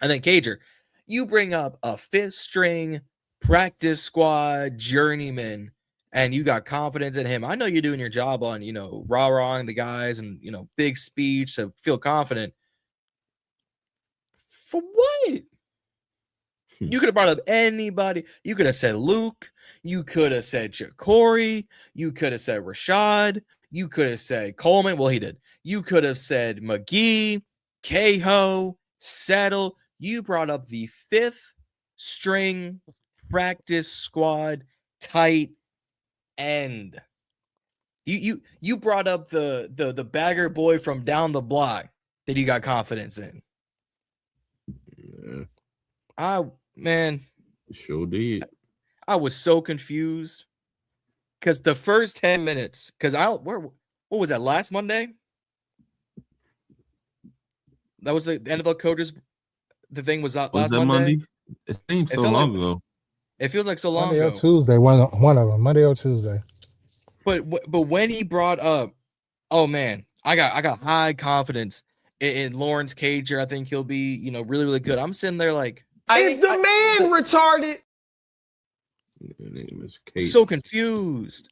Speaker 1: and then Cager. You bring up a 5th string practice squad journeyman, and you got confidence in him. I know you're doing your job on, rah-rahing the guys and, big speech to feel confident. For what? You could have brought up anybody. You could have said Luke. You could have said Ja'Cory. You could have said Rashad. You could have said Coleman. Well, he did. You could have said McGee, Cahoe, Settle. You brought up the 5th string practice squad tight end. You brought up the bagger boy from down the block that you got confidence in.
Speaker 2: Yeah.
Speaker 1: Man,
Speaker 2: sure did.
Speaker 1: I was so confused because the first 10 minutes, what was that, last Monday? That was the NFL coaches. The thing was last Monday.
Speaker 2: It seems so long ago.
Speaker 1: It feels like so long
Speaker 3: Monday
Speaker 1: ago.
Speaker 3: Or Tuesday, one of them, Monday or Tuesday.
Speaker 1: But when he brought up, oh man, I got high confidence in Lawrence Cager. I think he'll be, really, really good. I'm sitting there like,
Speaker 4: is the man retarded?
Speaker 1: So confused.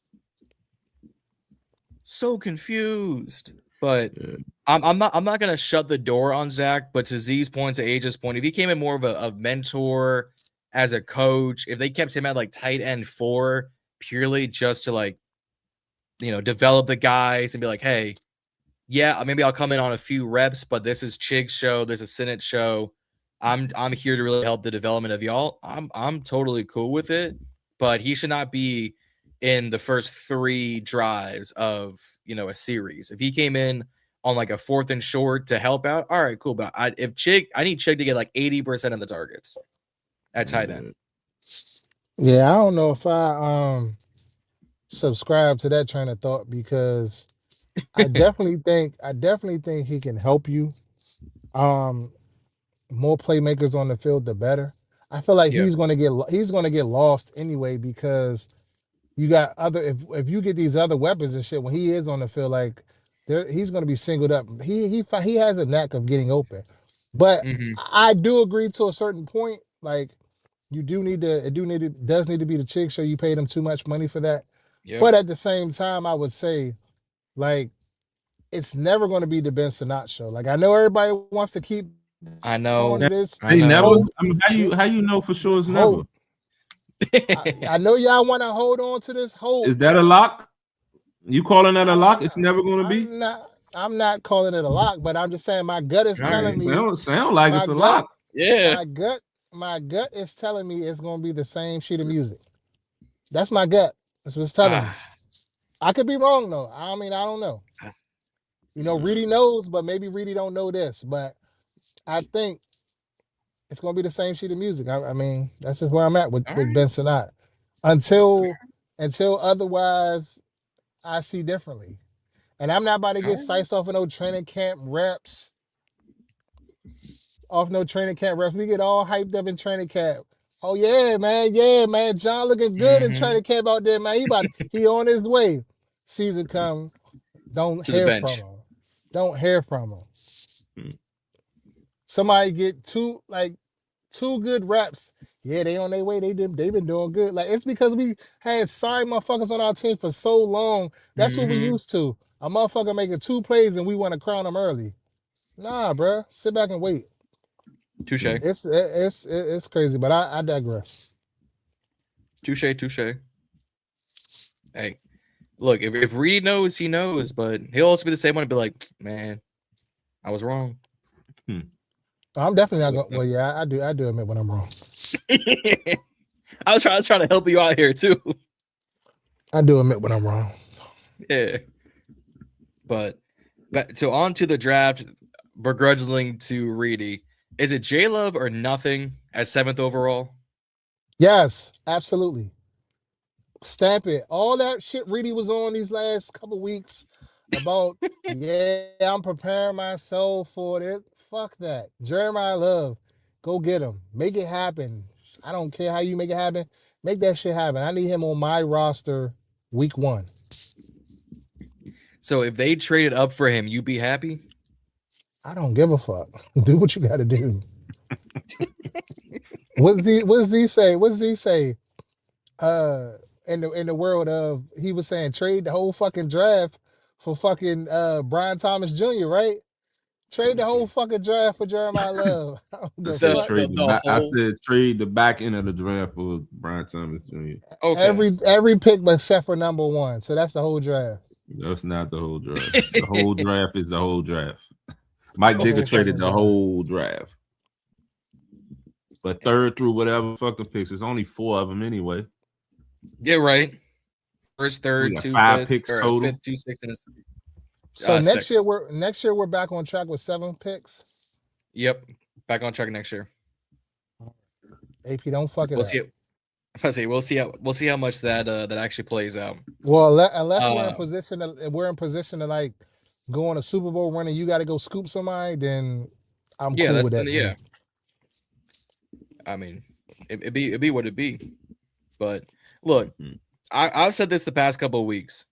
Speaker 1: So confused. But I'm not gonna shut the door on Zach. But to Z's point, to Aja's point, if he came in more of a mentor as a coach, if they kept him at like tight end 4 purely just to develop the guys and be like, hey, maybe I'll come in on a few reps, but this is Chig's show, this is Sinnott's show. I'm here to really help the development of y'all. I'm totally cool with it, but he should not be in the first 3 drives of a series. If he came in on like a 4th and short to help out, all right, cool. But I need Chig to get like 80% of the targets at tight end.
Speaker 3: Yeah, I don't know if I subscribe to that train of thought because I definitely think he can help you. More playmakers on the field, the better. I feel like he's gonna get lost anyway because you got if you get these other weapons and shit when he is on the field, like he's gonna be singled up. He has a knack of getting open, but I do agree to a certain point. Like it does need to be the Chig show. You paid him too much money for that. Yep. But at the same time, I would say, like, it's never going to be the Ben Sinat show. Like, I know everybody wants to keep.
Speaker 1: I know
Speaker 3: this.
Speaker 2: They never. I mean, how you know for sure it's never?
Speaker 3: I know y'all want to hold on to this hope.
Speaker 2: Is that a lock? You calling that a lock? It's never going to be.
Speaker 3: I'm not calling it a lock, but I'm just saying my gut is telling me.
Speaker 2: Sound like it's a lock.
Speaker 1: Yeah.
Speaker 3: My gut is telling me it's going to be the same sheet of music. That's my gut. That's what it's telling me. I could be wrong though. I mean, I don't know. Reedie knows, but maybe Reedie don't know this. But I think it's going to be the same sheet of music. I mean, that's just where I'm at with Ben Sinat. Until otherwise, I see differently. And I'm not about to get sliced off of no training camp reps. We get all hyped up in training camp. Oh yeah, man. John looking good in training camp out there, man. He on his way. Season come, don't
Speaker 1: To the
Speaker 3: hear from
Speaker 1: bench.
Speaker 3: him. Don't hear from him.
Speaker 2: Hmm.
Speaker 3: Somebody get two good reps. Yeah, they on their way. They been doing good. Like, it's because we had signed motherfuckers on our team for so long. That's what we used to. A motherfucker making 2 plays and we want to crown them early. Nah, bruh. Sit back and wait.
Speaker 1: Touche.
Speaker 3: It's crazy, but I digress.
Speaker 1: Touche. Hey, look, if Reedie knows, he knows, but he'll also be the same one and be like, man, I was wrong.
Speaker 3: I'm definitely not going. Well, yeah, I do admit when I'm wrong.
Speaker 1: I was trying to help you out here too.
Speaker 3: I do admit when I'm wrong.
Speaker 1: Yeah. But so on to the draft, begrudgingly to Reedie. Is it J Love or nothing at 7th overall?
Speaker 3: Yes, absolutely. Stamp it. All that shit Reedie was on these last couple weeks about, yeah, I'm preparing myself for this. Fuck that. Jeremiyah Love, go get him. Make it happen. I don't care how you make it happen. Make that shit happen. I need him on my roster week 1.
Speaker 1: So if they traded up for him, you be happy?
Speaker 3: I don't give a fuck. Do what you got to do. What does he say? What does he say? In the world of, he was saying trade the whole fucking draft for fucking Brian Thomas Jr., right? Trade the whole fucking draft for Jeremiyah Love.
Speaker 2: I said trade the back end of the draft for Brian Thomas Jr.
Speaker 1: Okay.
Speaker 3: Every pick except for number 1. So that's the whole draft.
Speaker 2: That's not the whole draft. The whole draft is the whole draft. Mike Dicker traded the whole draft. But 3rd through whatever fucking picks, there's only 4 of them anyway.
Speaker 1: Yeah, right. 1st, 3rd, 2,
Speaker 2: 5 picks total.
Speaker 1: 5th, 2, 6, and
Speaker 3: so next year we're back on track with 7 picks.
Speaker 1: Yep, back on track next year.
Speaker 3: AP, don't fuck it up.
Speaker 1: We'll see how much that actually plays out.
Speaker 3: Well, unless we're in position to like go on a Super Bowl run and you got to go scoop somebody, then I'm cool with that.
Speaker 1: Yeah. I mean, it'd be what it be. But look, I've said this the past couple of weeks.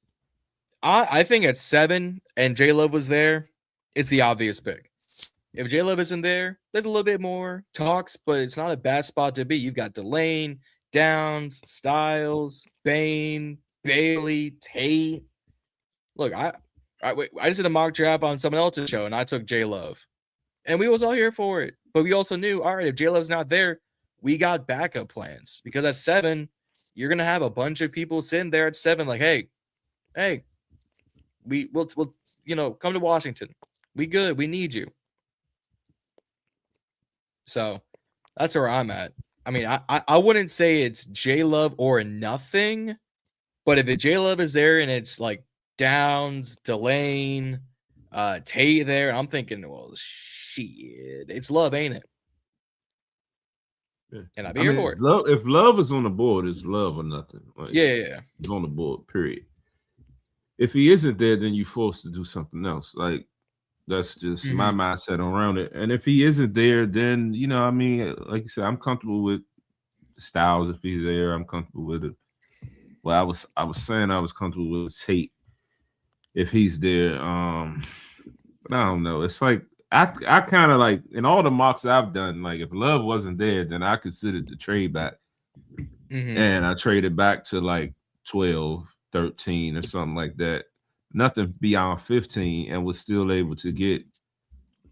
Speaker 1: I think at 7 and J Love was there, it's the obvious pick. If J Love isn't there, there's a little bit more talks, but it's not a bad spot to be. You've got Delane, Downs, Styles, Bain, Bailey, Tate. Look, I just did a mock draft on someone else's show, and I took J Love, and we was all here for it. But we also knew, all right, if J Love's not there, we got backup plans, because at 7, you're gonna have a bunch of people sitting there at 7, like, hey, we'll come to Washington. We good. We need you. So that's where I'm at. I mean, I wouldn't say it's J Love or nothing, but if J Love is there and it's like Downs, Delane, Tate there, I'm thinking, well, shit, it's Love, ain't it?
Speaker 2: Yeah.
Speaker 1: And I'd be here for it.
Speaker 2: If Love is on the board, it's Love or nothing. Like,
Speaker 1: yeah.
Speaker 2: He's on the board, period. If he isn't there, then you're forced to do something else. Like, that's just my mindset around it. And if he isn't there, then, I mean, like you said, I'm comfortable with Styles if he's there. I'm comfortable with it. Well, I was saying I was comfortable with Tate if he's there. But I don't know. It's like I kind of like, in all the mocks I've done, like if Love wasn't there, then I considered the trade back. And I traded back to like 12, 13 or something like that. Nothing beyond 15, and was still able to get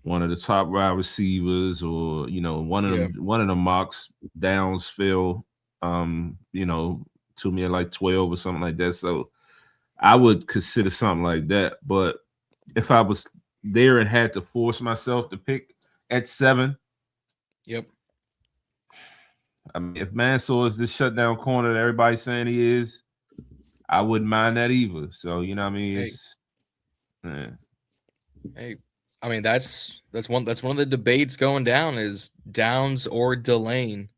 Speaker 2: one of the top wide receivers, or one of the mocks Downs fell to me at like 12 or something like that. So I would consider something like that. But if I was there and had to force myself to pick at 7,
Speaker 1: yep.
Speaker 2: I mean, if Mansoor is this shutdown corner that everybody's saying he is, I wouldn't mind that either. So what I mean?
Speaker 1: Hey, I mean that's one of the debates going down, is Downs or Delane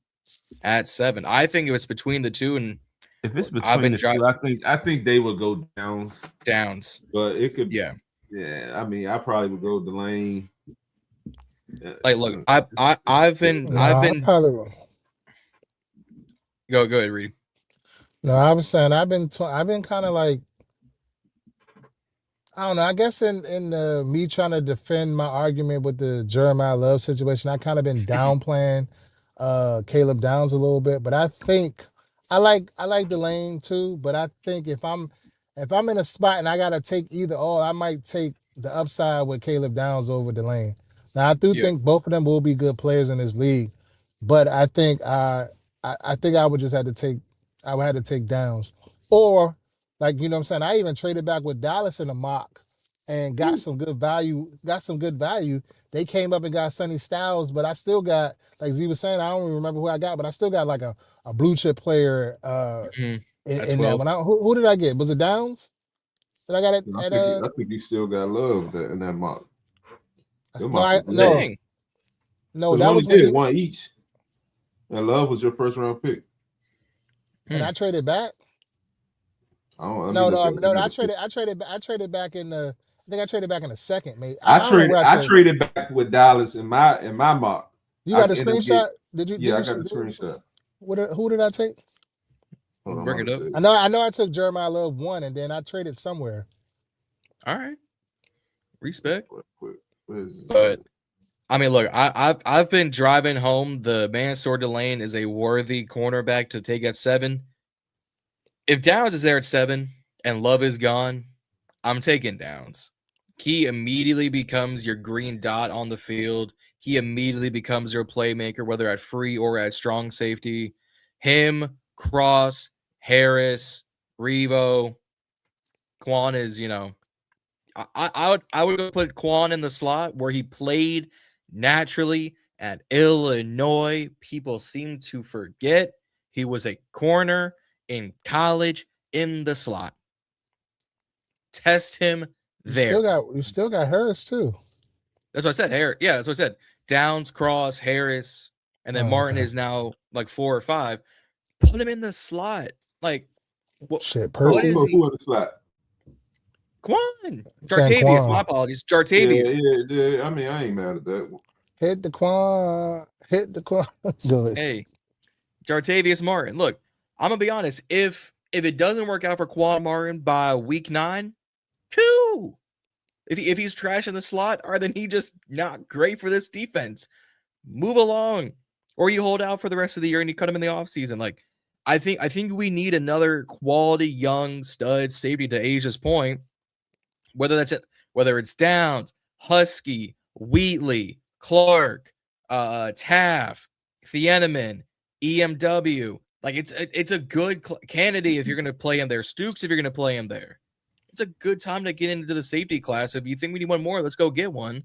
Speaker 1: at 7. I think if it's between the two, and
Speaker 2: If it's
Speaker 1: I've
Speaker 2: between
Speaker 1: been
Speaker 2: the two, I think they would go Downs. But it could,
Speaker 1: Yeah.
Speaker 2: I mean, I probably would go Delane.
Speaker 1: Like, look, I've been
Speaker 3: probably will.
Speaker 1: Go ahead, Reed.
Speaker 3: No, I was saying I've been kind of like, I don't know. I guess in the me trying to defend my argument with the Jeremiyah Love situation, I kind of been downplaying Caleb Downs a little bit. But I think I like Delane too. But I think if I'm in a spot and I gotta take either or, I might take the upside with Caleb Downs over Delane. Now I do think both of them will be good players in this league, but I think I think I would just have to take Downs, or like, you know what I'm saying? I even traded back with Dallas in a mock and got some good value. They came up and got Sonny Styles, but I still got, like Z was saying, I don't even remember who I got, but I still got like a blue chip player in that one. Who did I get? Was it Downs? Did I got it
Speaker 2: I think you still got Love in that mock.
Speaker 3: No, that was
Speaker 2: when one each. And Love was your first round pick.
Speaker 3: And I traded back. I traded back in the. I think I traded back in the second, mate.
Speaker 2: I traded back with Dallas in my mock.
Speaker 3: You got the screenshot? Did you?
Speaker 2: Yeah, I got the screenshot.
Speaker 3: Who did I take?
Speaker 1: Bring it up.
Speaker 3: I know. I took Jeremiyah Love 1, and then I traded somewhere.
Speaker 1: All right, respect. But I mean, look, I've been driving home. The Mansoor Delane is a worthy cornerback to take at 7. If Downs is there at 7 and Love is gone, I'm taking Downs. He immediately becomes your green dot on the field. He immediately becomes your playmaker, whether at free or at strong safety. Him, Cross, Harris, Revo, Juan is, I would go put Juan in the slot where he played naturally at Illinois. People seem to forget he was a corner in college in the slot. Test him there.
Speaker 3: You still got Harris too.
Speaker 1: That's what I said. Harris. Yeah, that's what I said. Downs, Cross, Harris, and then Martin is now like 4 or 5. Put him in the slot. Like,
Speaker 3: shit, Percy.
Speaker 2: Who in the slot?
Speaker 1: Quan. Jartavius. My apologies. Jartavius.
Speaker 2: Yeah. I mean, I ain't mad at that.
Speaker 3: Hit the Quan.
Speaker 1: Hey, Jartavius Martin. Look, I'm gonna be honest. If it doesn't work out for Quan Martin by week 9, cool. If he's trash in the slot, or then he just not great for this defense, move along. Or you hold out for the rest of the year and you cut him in the offseason. Like, I think we need another quality young stud safety, to Asia's point. Whether it's Downs, Husky, Wheatley, Clark, Taff, Thieneman, EMW. Like, it's a good candidate if you're going to play him there. Stooks if you're going to play him there. It's a good time to get into the safety class. If you think we need one more, let's go get one.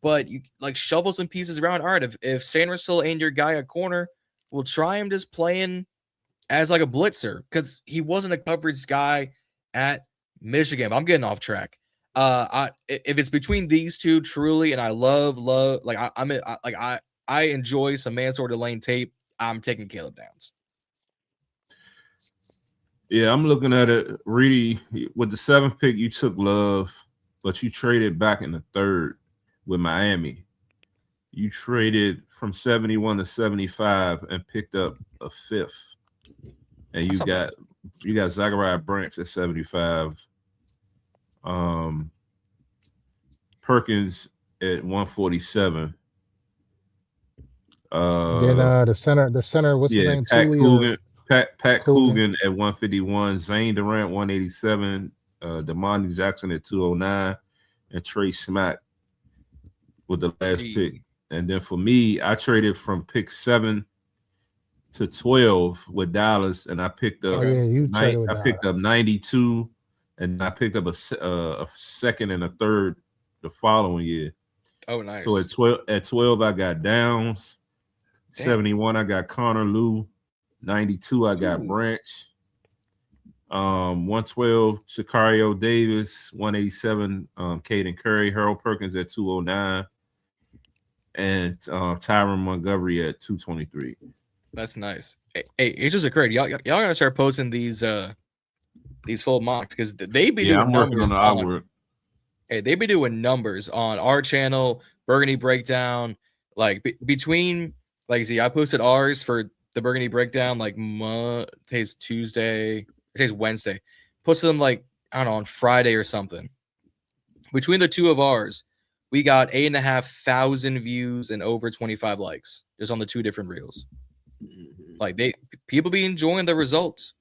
Speaker 1: But you shovel some pieces around. All right, if Sanderson ain't your guy at corner, we'll try him just playing as like a blitzer, because he wasn't a coverage guy at Michigan. I'm getting off track. If it's between these two, truly, and I love I enjoy some Mansoor Delane tape, I'm taking Caleb Downs.
Speaker 2: Yeah, I'm looking at it. Reedie, with the 7th pick, you took Love, but you traded back in the 3rd with Miami. You traded from 71 to 75 and picked up a 5th. And you got Zachariah Branch at 75. Perkins at 147.
Speaker 3: Then the center, what's his name?
Speaker 2: Pat Coogan at 151, Zane Durant 187, Damani Jackson at 209, and Trey Smack with the last pick. And then for me, I traded from pick 7 to 12 with Dallas, and I picked up picked up 92, and I picked up a 2nd and a 3rd the following year.
Speaker 1: Oh, nice.
Speaker 2: So at 12 I got Downs. 71 I got Connor Lou. 92 I got Branch. 112 Sicario Davis. 187 Caden Curry. Harold Perkins at 209. And Tyron Montgomery at 223.
Speaker 1: That's nice. Hey, it just occurred. Y'all gotta start posting these full mocks because they be
Speaker 2: Yeah,
Speaker 1: doing
Speaker 2: I'm working on
Speaker 1: numbers
Speaker 2: the
Speaker 1: on.
Speaker 2: artwork.
Speaker 1: Hey, they be doing numbers on our channel, Burgundy Breakdown. Like between, like, see, I posted ours for the Burgundy Breakdown like today's Tuesday, today's Wednesday. Posted them like I don't know on Friday or something. Between the two of ours, we got 8,500 views and over 25 likes just on the two different reels. Like people be enjoying the results.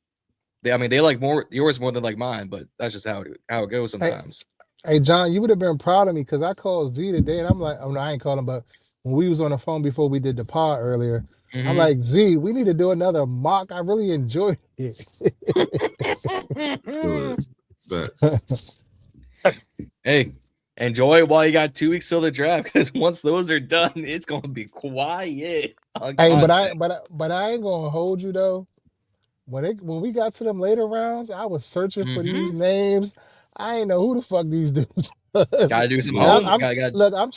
Speaker 1: They like yours more than like mine, but that's just how it goes sometimes.
Speaker 3: Hey, John, you would have been proud of me because I called Z today and I'm like, oh no, I ain't calling, but when we was on the phone before we did the pod earlier, I'm like, Z, we need to do another mock. I really enjoyed it.
Speaker 1: Hey, enjoy it while you got 2 weeks till the draft, because once those are done, it's gonna be quiet.
Speaker 3: Hey, but I ain't gonna hold you though. When we got to them later rounds, I was searching for these names. I ain't know who the fuck these dudes was.
Speaker 1: Gotta do some
Speaker 3: homework.
Speaker 1: homework.
Speaker 3: Look, I'm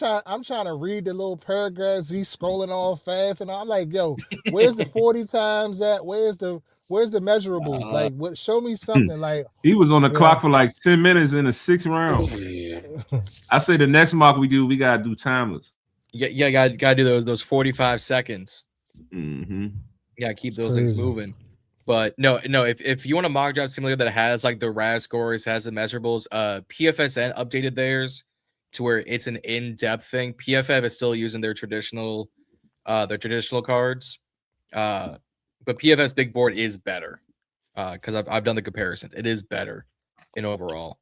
Speaker 3: trying to read the little paragraphs. He's scrolling all fast, and I'm like, yo, where's the 40 times at? Where's the measurables? Like, what? Show me something. Like
Speaker 2: he was on the clock for like 10 minutes in the 6th round. I say the next mock we do, we gotta do timeless.
Speaker 1: Yeah, gotta do those 45 seconds. Yeah, keep those things moving. But no, if you want a mock draft simulator that has like the RAS scores, has the measurables, PFSN updated theirs to where it's an in-depth thing. PFF is still using their traditional cards. But PFS big board is better. Because I've done the comparisons. It is better in overall.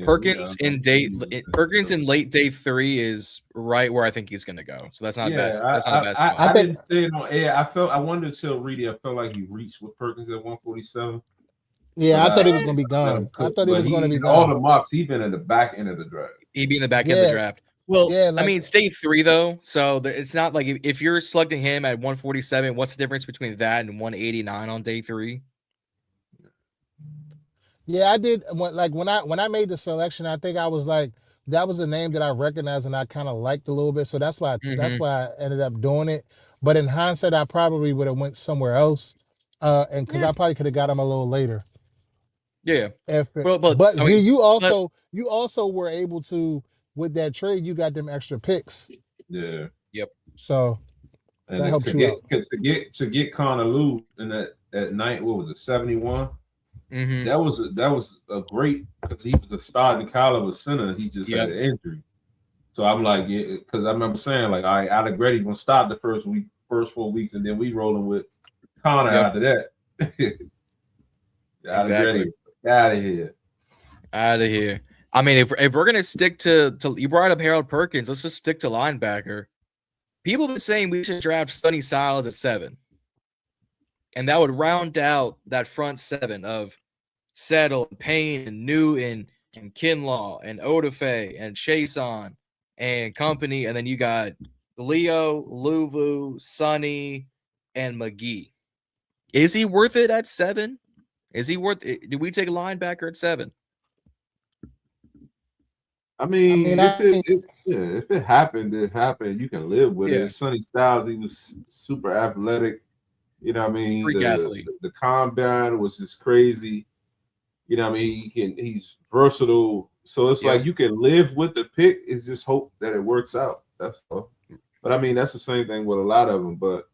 Speaker 1: Perkins in late day 3 is right where I think he's gonna go. So that's not bad. That's not a bad spot.
Speaker 2: I didn't say it on air. I wanted to tell Reedie I felt like he reached with Perkins at 147.
Speaker 3: Yeah, I thought he was gonna be gone. I thought he was gonna be gone.
Speaker 2: All the mocks, he's been in the back end of the draft.
Speaker 1: He'd be in the back end of the draft. Well, I mean, it's day 3 though, so it's not like if you're selecting him at 147, what's the difference between that and 189 on day 3?
Speaker 3: Yeah, I did. When I made the selection, I think I was like, that was a name that I recognized and I kind of liked a little bit. So that's why I ended up doing it. But in hindsight, I probably would have went somewhere else, and because I probably could have got him a little later.
Speaker 1: Yeah.
Speaker 3: But Z, you also were able to, with that trade, you got them extra picks.
Speaker 2: Yeah.
Speaker 1: Yep.
Speaker 3: So that helped you out.
Speaker 2: To get Connor Lou in that night, what was it, 71? That was a great, because he was a starting caliber center. He just had an injury. So I'm like, yeah, because I remember saying like, all right, Allegretti gonna start the first 4 weeks, and then we rolling with Connor after that.
Speaker 1: Exactly.
Speaker 2: Out of here.
Speaker 1: I mean, if we're gonna stick to you brought up Harold Perkins, let's just stick to linebacker. People have been saying we should draft Sonny Styles at 7. And that would round out that front 7 of Settle, Payne, and Newton, and Kinlaw, and Odafe, and Chason, and company. And then you got Leo, Luvu, Sonny, and McGee. Is he worth it at 7? Is he worth it? Do we take a linebacker at 7?
Speaker 2: I mean, if it happened, it happened. You can live with it. Sonny Styles, he was super athletic. You know what I mean?
Speaker 1: Freak athlete.
Speaker 2: The combine was just crazy. You know what I mean? He's versatile. So it's like you can live with the pick. It's just hope that it works out. That's all. But I mean, that's the same thing with a lot of them. But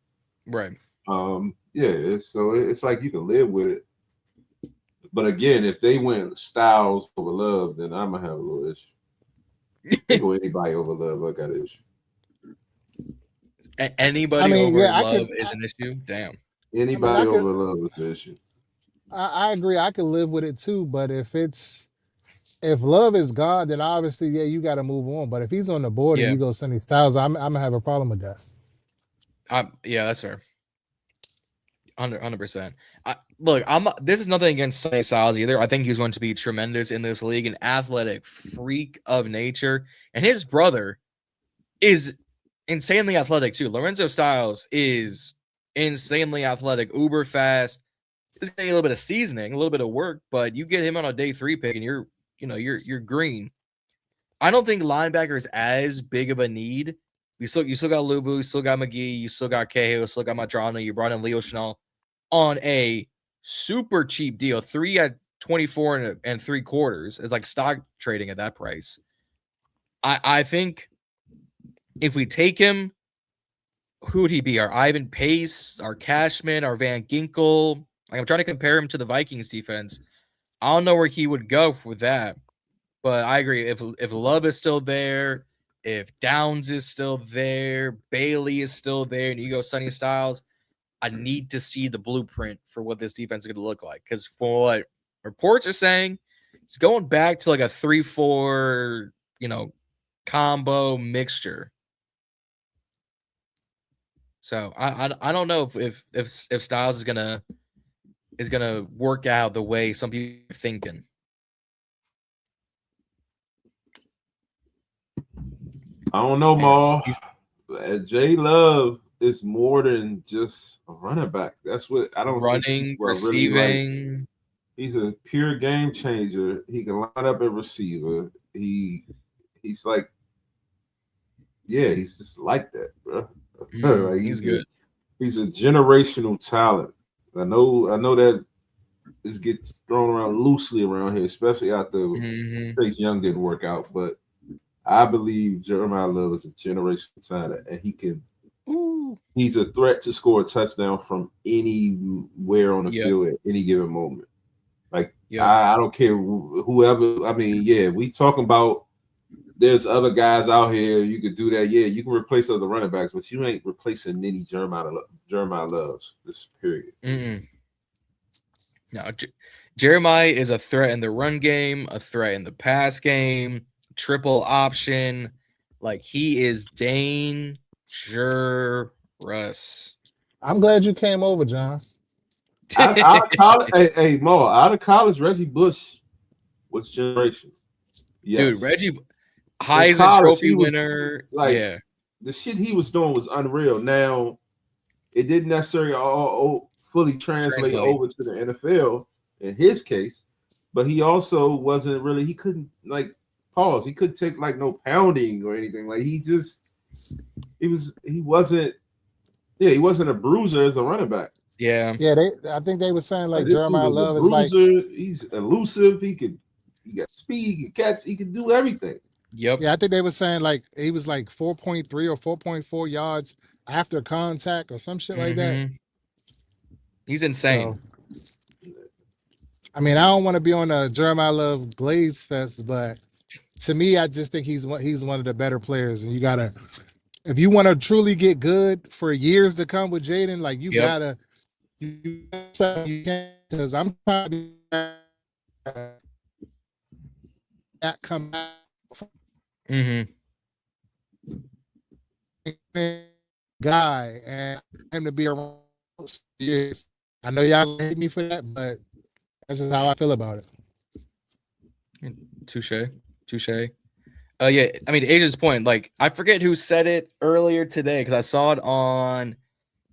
Speaker 2: so it's like you can live with it. But again, if they went Styles over Love, then I'm gonna have a little issue. They go anybody over Love, I got an issue.
Speaker 1: Anybody over Love is an issue. Damn.
Speaker 2: Anybody over Love is an issue.
Speaker 3: I agree. I could live with it too. But if Love is gone, then obviously, you got to move on. But if he's on the board and you go Sonny Styles, I'm gonna have a problem with that.
Speaker 1: That's fair. 100%. Look, this is nothing against Sonny Styles either. I think he's going to be tremendous in this league, an athletic freak of nature, and his brother is insanely athletic too. Lorenzo Styles is insanely athletic, uber fast. It's gonna need a little bit of seasoning, a little bit of work, but you get him on a day 3 pick, and you're green. I don't think linebacker is as big of a need you still got Lubu, you still got McGee, you still got Cahill, you still got Madrano, you brought in Leo Chanel on a super cheap deal, 3 at 24 and 3/4. It's like stock trading at that price. I think if we take him, who would he be? Our Ivan Pace, our Cashman, our Van Ginkel? Like, I'm trying to compare him to the Vikings defense. I don't know where he would go for that, but I agree. If Love is still there, if Downs is still there, Bailey is still there, and you go Sonny Styles, I need to see the blueprint for what this defense is going to look like. Because for what reports are saying, it's going back to like a 3-4, combo mixture. So I don't know if Styles is gonna work out the way some people are thinking.
Speaker 2: I don't know, Maul. J Love is more than just a running back. That's what I don't
Speaker 1: running, receiving.
Speaker 2: Really like. He's a pure game changer. He can line up a receiver. He's like, yeah, he's just like that, bro. Like
Speaker 1: he's good.
Speaker 2: He's a generational talent. I know that this gets thrown around loosely around here, especially after Chase Young didn't work out. But I believe Jeremiyah Love is a generational talent, and he can. He's a threat to score a touchdown from anywhere on the field at any given moment. Like I don't care whoever. I mean, we talking about. There's other guys out here you could do that. Yeah, you can replace other running backs, but you ain't replacing any Jeremiyah Loves. This period.
Speaker 1: No, Jeremiah is a threat in the run game, a threat in the pass game, triple option. Like, he is dangerous.
Speaker 3: I'm glad you came over, John.
Speaker 2: out of college, hey Mo, out of college, Reggie Bush was generational. Yes.
Speaker 1: Dude, Reggie Heisman Trophy winner.
Speaker 2: Like, the shit he was doing was unreal. Now, it didn't necessarily all fully translate over to the NFL in his case, but he also wasn't really. He couldn't he couldn't take like no pounding or anything. Like he wasn't a bruiser as a running back.
Speaker 1: Yeah.
Speaker 3: I think they were saying like Jeremiyah Love is like
Speaker 2: he's elusive. He got speed. He can catch. He can do everything.
Speaker 1: Yep.
Speaker 3: Yeah, I think they were saying like he was like 4.3 or 4.4 yards after contact or some shit like that.
Speaker 1: He's insane.
Speaker 3: So, I mean, I don't want to be on a Jeremiyah Love Glaze Fest, but to me, I just think he's one of the better players. And you gotta, if you want to truly get good for years to come with Jayden, like you gotta, you can, because I'm trying to that come out. Guy and him to be around years. I know y'all hate me for that, but that's just how I feel about it.
Speaker 1: Touche. I mean, to Asia's point, like, I forget who said it earlier today because I saw it on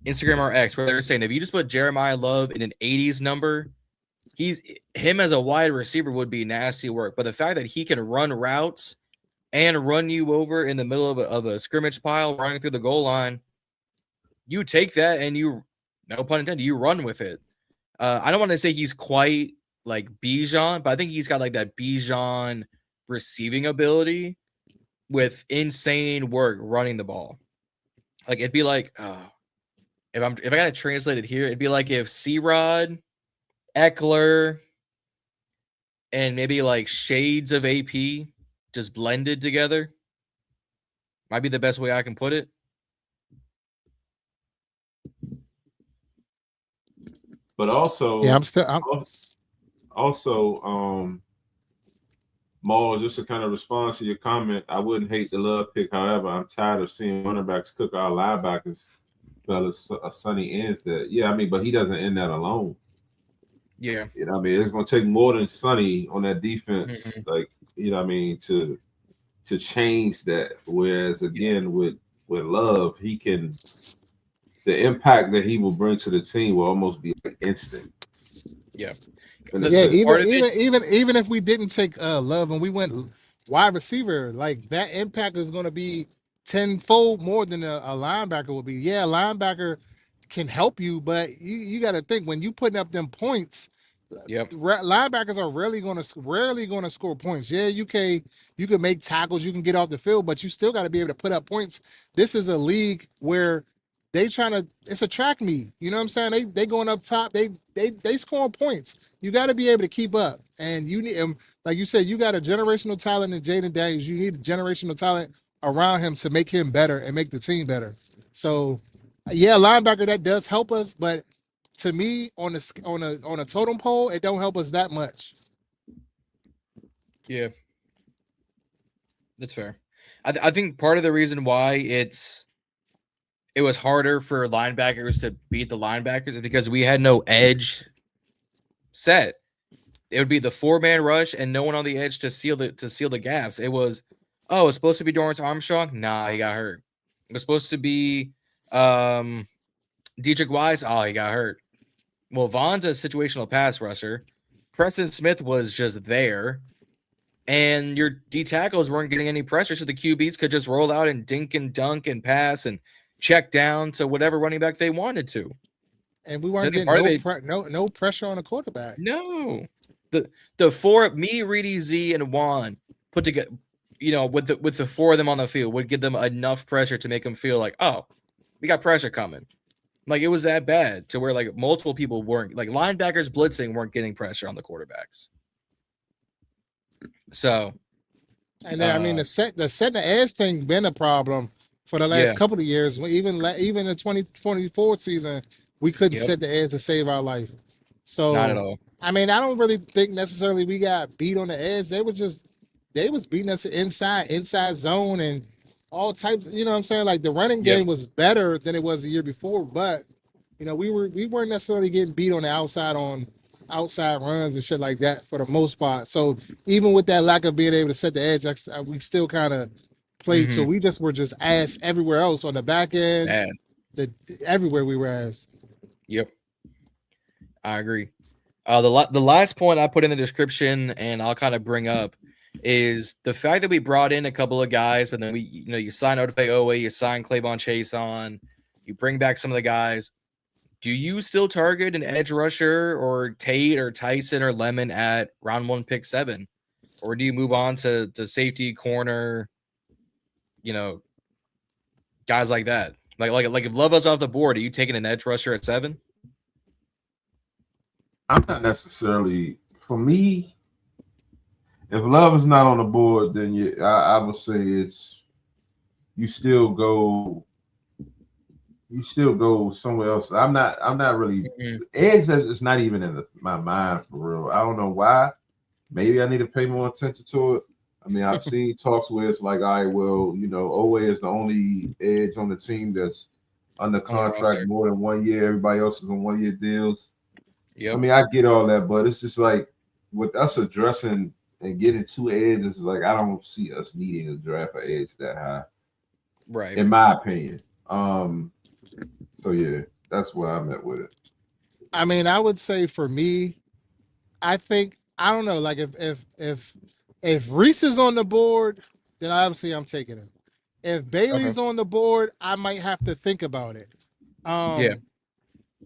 Speaker 1: Instagram or X where they were saying if you just put Jeremiyah Love in an 80s number, him as a wide receiver would be nasty work. But the fact that he can run routes and run you over in the middle of a scrimmage pile running through the goal line, you take that and you, no pun intended, you run with it. I don't want to say he's quite like Bijan, but I think he's got like that Bijan receiving ability with insane work running the ball. Like, it'd be like, if I gotta translate it here, it'd be like if C-Rod, Eckler, and maybe like shades of AP just blended together. Might be the best way I can put it.
Speaker 2: But also, Maul, just to kind of respond to your comment, I wouldn't hate the Love pick. However, I'm tired of seeing running backs cook our linebackers. Fellas, Sonny ends that. Yeah, I mean, but he doesn't end that alone.
Speaker 1: Yeah.
Speaker 2: You know what I mean? It's going to take more than Sonny on that defense, like, you know what I mean, to change that. Whereas, again, with Love, he can – the impact that he will bring to the team will almost be like instant.
Speaker 1: Yeah.
Speaker 3: Even if we didn't take Love and we went wide receiver, like that impact is going to be tenfold more than a linebacker would be. Yeah, a linebacker can help you, but you got to think when you putting up them points.
Speaker 1: Yep.
Speaker 3: Linebackers are rarely going to score points. Yeah, you can make tackles, you can get off the field, but you still got to be able to put up points. This is a league where it's a track meet. You know what I'm saying? They going up top. They scoring points. You got to be able to keep up, and you need, like you said, you got a generational talent in Jayden Daniels. You need a generational talent around him to make him better and make the team better. So, yeah, linebacker that does help us, but to me, on a totem pole, it don't help us that much.
Speaker 1: Yeah, that's fair. I think part of the reason why it was harder for linebackers to beat the linebackers is because we had no edge set. It would be the 4-man rush and no one on the edge to seal the gaps. It was, oh, it's supposed to be Dorrance Armstrong. Nah, he got hurt. It was supposed to be Dietrich Wise. Oh, he got hurt. Well, Vaughn's a situational pass rusher. Preston Smith was just there. And your D tackles weren't getting any pressure, so the QBs could just roll out and dink and dunk and pass and check down to whatever running back they wanted to.
Speaker 3: And we weren't getting no pressure on the quarterback.
Speaker 1: No. The four, me, Reedie, Z, and Juan put together, with the four of them on the field would give them enough pressure to make them feel like, oh, we got pressure coming. Like, it was that bad to where, like, multiple people weren't, like, linebackers blitzing weren't getting pressure on the quarterbacks. So,
Speaker 3: and then, I mean, the set the edge thing been a problem for the last couple of years. Even the 2024 season, we couldn't set the edge to save our life. So,
Speaker 1: not at all.
Speaker 3: I mean, I don't really think necessarily we got beat on the edge. They was beating us inside zone and all types. You know what I'm saying? Like, the running game was better than it was the year before, but we weren't necessarily getting beat on the outside runs and shit like that for the most part. So even with that lack of being able to set the edge, we still kind of played till we were just ass everywhere else on the back end. Everywhere we were ass.
Speaker 1: Yep, I agree. The last point I put in the description and I'll kind of bring up is the fact that we brought in a couple of guys, but then you sign Odafe Owe, you sign Clavon Chase on, you bring back some of the guys. Do you still target an edge rusher or Tate or Tyson or Lemon at round 1, pick 7? Or do you move on to safety, corner, guys like that? Like if Love was off the board, are you taking an edge rusher at 7?
Speaker 2: I'm not necessarily, for me, if Love is not on the board, then I would say you still go somewhere else. I'm not really edge. It's not even in my mind for real. I don't know why. Maybe I need to pay more attention to it. I mean, I've seen talks where it's like, all right, well, Owe is the only edge on the team that's under contract more than 1 year. Everybody else is on 1-year deals. Yep. I mean, I get all that, but it's just like with us addressing and getting 2 edges, like I don't see us needing to draft an edge that high.
Speaker 1: Right.
Speaker 2: In my opinion. So yeah, that's where I'm at with it.
Speaker 3: I mean, I would say for me, I think I don't know. Like if Reese is on the board, then obviously I'm taking him. If Bailey's on the board, I might have to think about it.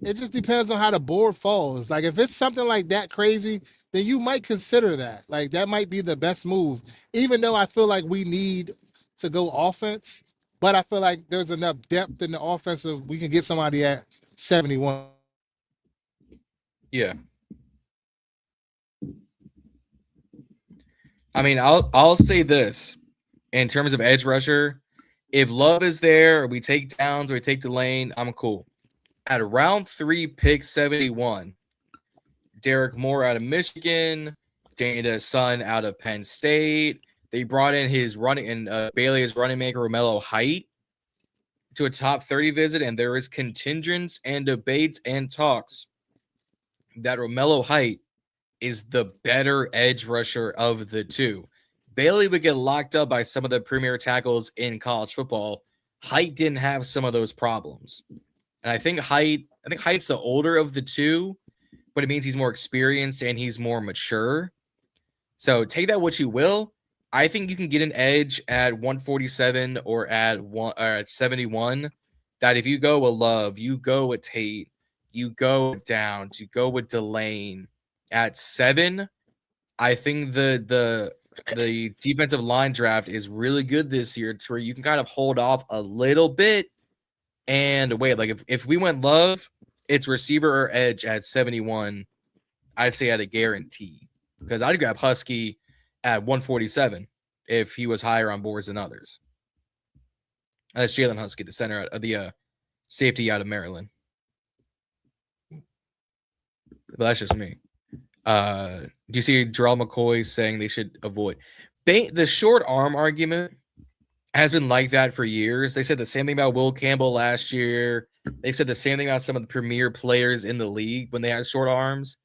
Speaker 3: It just depends on how the board falls. Like if it's something like that crazy, then you might consider that. Like that might be the best move. Even though I feel like we need to go offense. But I feel like there's enough depth in the offensive. We can get somebody at 71.
Speaker 1: Yeah. I mean, I'll say this in terms of edge rusher. If Love is there, or we take Downs, or we take Delane, I'm cool. At round 3, pick 71, Derek Moore out of Michigan, Dana's son out of Penn State. They brought in his Bailey's running maker, Romello Height, to a top 30 visit, and there is contingents and debates and talks that Romello Height is the better edge rusher of the two. Bailey would get locked up by some of the premier tackles in college football. Height didn't have some of those problems. And I think Height's the older of the two, but it means he's more experienced and he's more mature. So take that what you will. I think you can get an edge at 147 or at 71. That if you go with Love, you go with Tate, you go with Downs, you go with Delane at 7. I think the defensive line draft is really good this year, to where you can kind of hold off a little bit and wait. Like if we went Love, it's receiver or edge at 71. I'd say at a guarantee, because I'd grab Husky at 147 if he was higher on boards than others. And that's Jalen Husky, the center of the safety out of Maryland. But that's just me. Do you see Jarrell McCoy saying they should avoid the short arm argument? Has been like that for years. They said the same thing about Will Campbell last year. They said the same thing about some of the premier players in the league when they had short arms.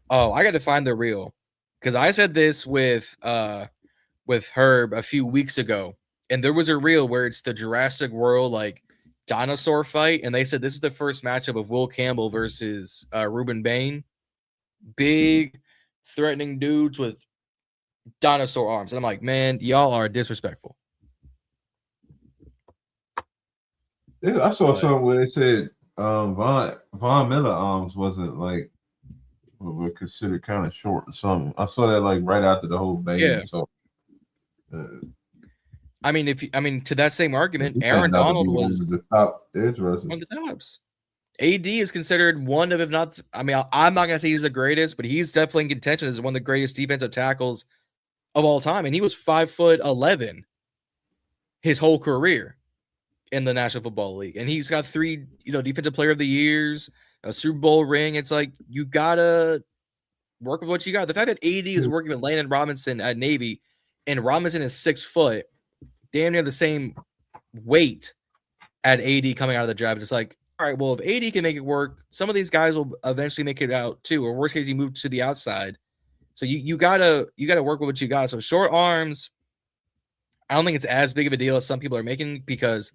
Speaker 1: Oh, I got to find the reel, because I said this with Herb a few weeks ago, and there was a reel where it's the Jurassic World like dinosaur fight, and they said this is the first matchup of Will Campbell versus Ruben Bain. Big, threatening dudes with dinosaur arms, and I'm like, man, y'all are disrespectful.
Speaker 2: Yeah, I saw something where they said Von Miller arms wasn't like were considered kind of short or something. I saw that like right after the whole bang.
Speaker 1: Yeah.
Speaker 2: So,
Speaker 1: I mean, to that same argument, Aaron Donald was
Speaker 2: the top edge rushers.
Speaker 1: One of the tops. AD is considered one of, if not, I mean, I'm not gonna say he's the greatest, but he's definitely in contention as one of the greatest defensive tackles of all time, and he was 5'11" his whole career in the National Football League, and he's got 3, Defensive Player of the Years, a Super Bowl ring. It's like you gotta work with what you got. The fact that AD is working with Landon Robinson at Navy, and Robinson is 6 foot, damn near the same weight at AD coming out of the draft. It's like, all right, well, if AD can make it work, some of these guys will eventually make it out too. Or worst case, you move to the outside. So you gotta work with what you got. So short arms, I don't think it's as big of a deal as some people are making, because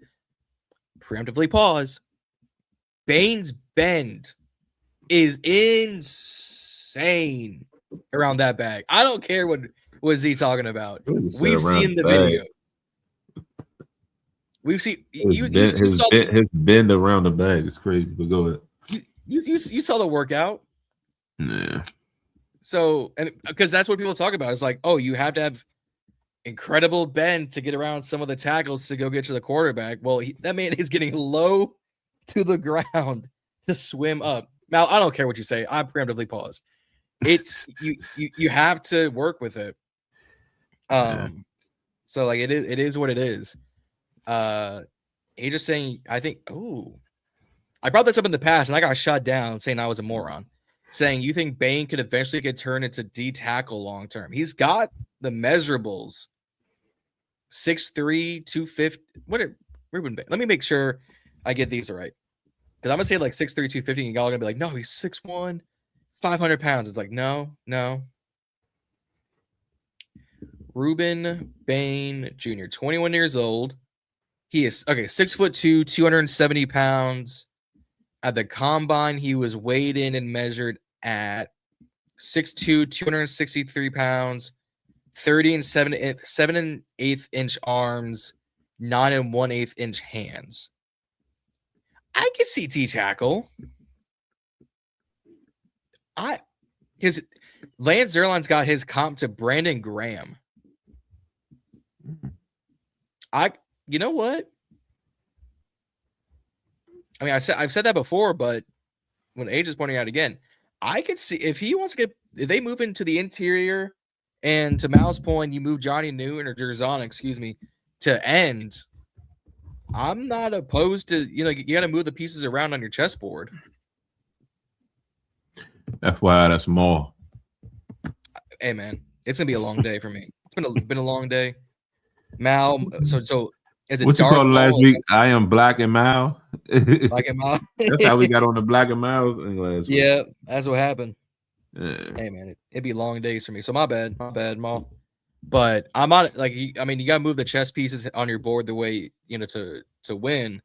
Speaker 1: preemptively pause. Bain's bend is insane around that bag. I don't care what Z talking about. We've seen the video. We've seen
Speaker 2: his bend around the bag is crazy. But go ahead.
Speaker 1: You saw the workout.
Speaker 2: Nah.
Speaker 1: So, and because that's what people talk about. It's like, oh, you have to have incredible bend to get around some of the tackles to go get to the quarterback. Well, that man is getting low to the ground to swim up. Now, I don't care what you say. I preemptively pause. It's you have to work with it. So like it is what it is. He just saying, I think, I brought this up in the past and I got shot down saying I was a moron. Saying you think Bain could eventually get turned into D tackle long term. He's got the measurables. 6'3", 250. Ruben Bain? Let me make sure I get these right. Because I'm gonna say like 6'3", 250, and y'all are gonna be like, no, he's 6'1", 500 pounds. It's like, no. Ruben Bain Jr., 21 years old. He is 6'2", 270 pounds. At the combine, he was weighed in and measured at 6'2", 263 pounds, 30 and 7 1/8 inch arms, 9 and 1/8 inch hands. I can see T tackle. Lance Zierlein's got his comp to Brandon Graham. You know what? I mean, I've said that before, but when Age is pointing out again, I could see if they move into the interior, and to Mal's point, you move Johnny Newton or Jerzon, to end. I'm not opposed to, you got to move the pieces around on your chessboard.
Speaker 2: FYI, that's more.
Speaker 1: Hey man, it's gonna be a long day for me. It's been a long day. Mal, so is it
Speaker 2: what you
Speaker 1: Darth
Speaker 2: called last
Speaker 1: Maul?
Speaker 2: week? I am Black and Mal.
Speaker 1: Black and Mal.
Speaker 2: That's how we got on the Black and Mal last week.
Speaker 1: Yeah, that's what happened.
Speaker 2: Yeah.
Speaker 1: Hey man, it'd be long days for me. So my bad, Mal. But I'm not like, you gotta move the chess pieces on your board the way to win.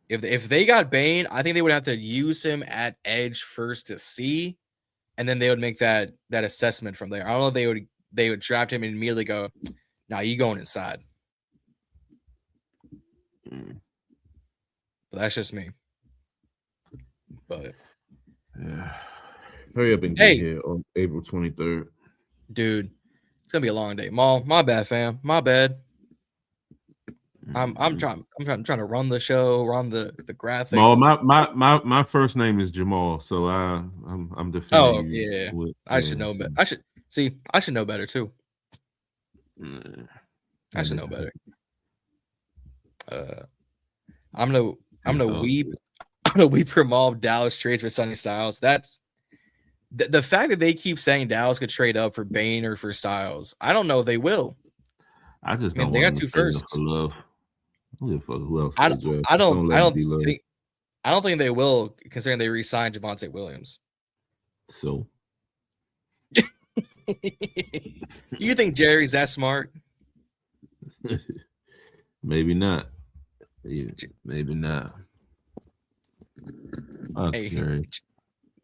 Speaker 1: If they got Bain, I think they would have to use him at edge first to see, and then they would make that assessment from there. I don't know if they would draft him and immediately go, Now you going inside. But that's just me. But
Speaker 2: yeah. Hurry up and get here on April 23rd.
Speaker 1: Dude, it's gonna be a long day. Maul, my bad, fam. My bad. I'm trying to run the show, run the graphic.
Speaker 2: Maul, my first name is Jamal, so I'm defending you.
Speaker 1: Yeah. I should know better. I should know better too. I should know better. I'm gonna weep for Maul Dallas trades for Sonny Styles. That's the fact that they keep saying Dallas could trade up for Bane or for Styles. I don't know if they will.
Speaker 2: I just
Speaker 1: mean, they got two firsts.
Speaker 2: For love. Who else?
Speaker 1: I don't think they will, considering they re-signed Javonte Williams.
Speaker 2: So
Speaker 1: you think Jerry's that smart?
Speaker 2: Maybe not. Maybe not.
Speaker 1: Hey,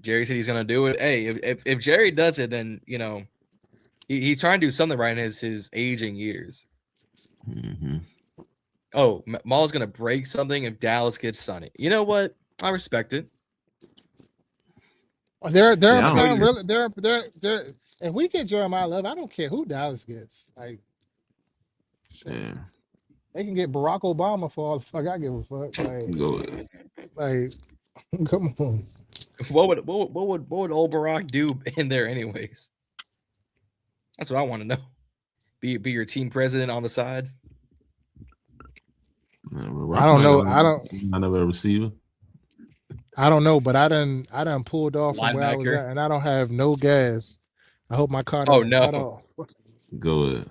Speaker 1: Jerry said he's gonna do it. Hey, if Jerry does it, then you know he's trying to do something right in his aging years.
Speaker 2: Mm-hmm.
Speaker 1: Oh, Maul's gonna break something if Dallas gets Sonny. You know what? I respect it.
Speaker 3: They're if we get Jeremiyah Love, I don't care who Dallas gets. Like, shit. They can get Barack Obama for all the fuck I give a fuck. Like, come on.
Speaker 1: What would old Barack do in there anyways? That's what I want to know. Be your team president on the side.
Speaker 3: I don't know.
Speaker 2: I never a receiver.
Speaker 3: I don't know, but I done pulled off from where I was at, and I don't have no gas. I hope my car doesn't cut off.
Speaker 2: Go ahead.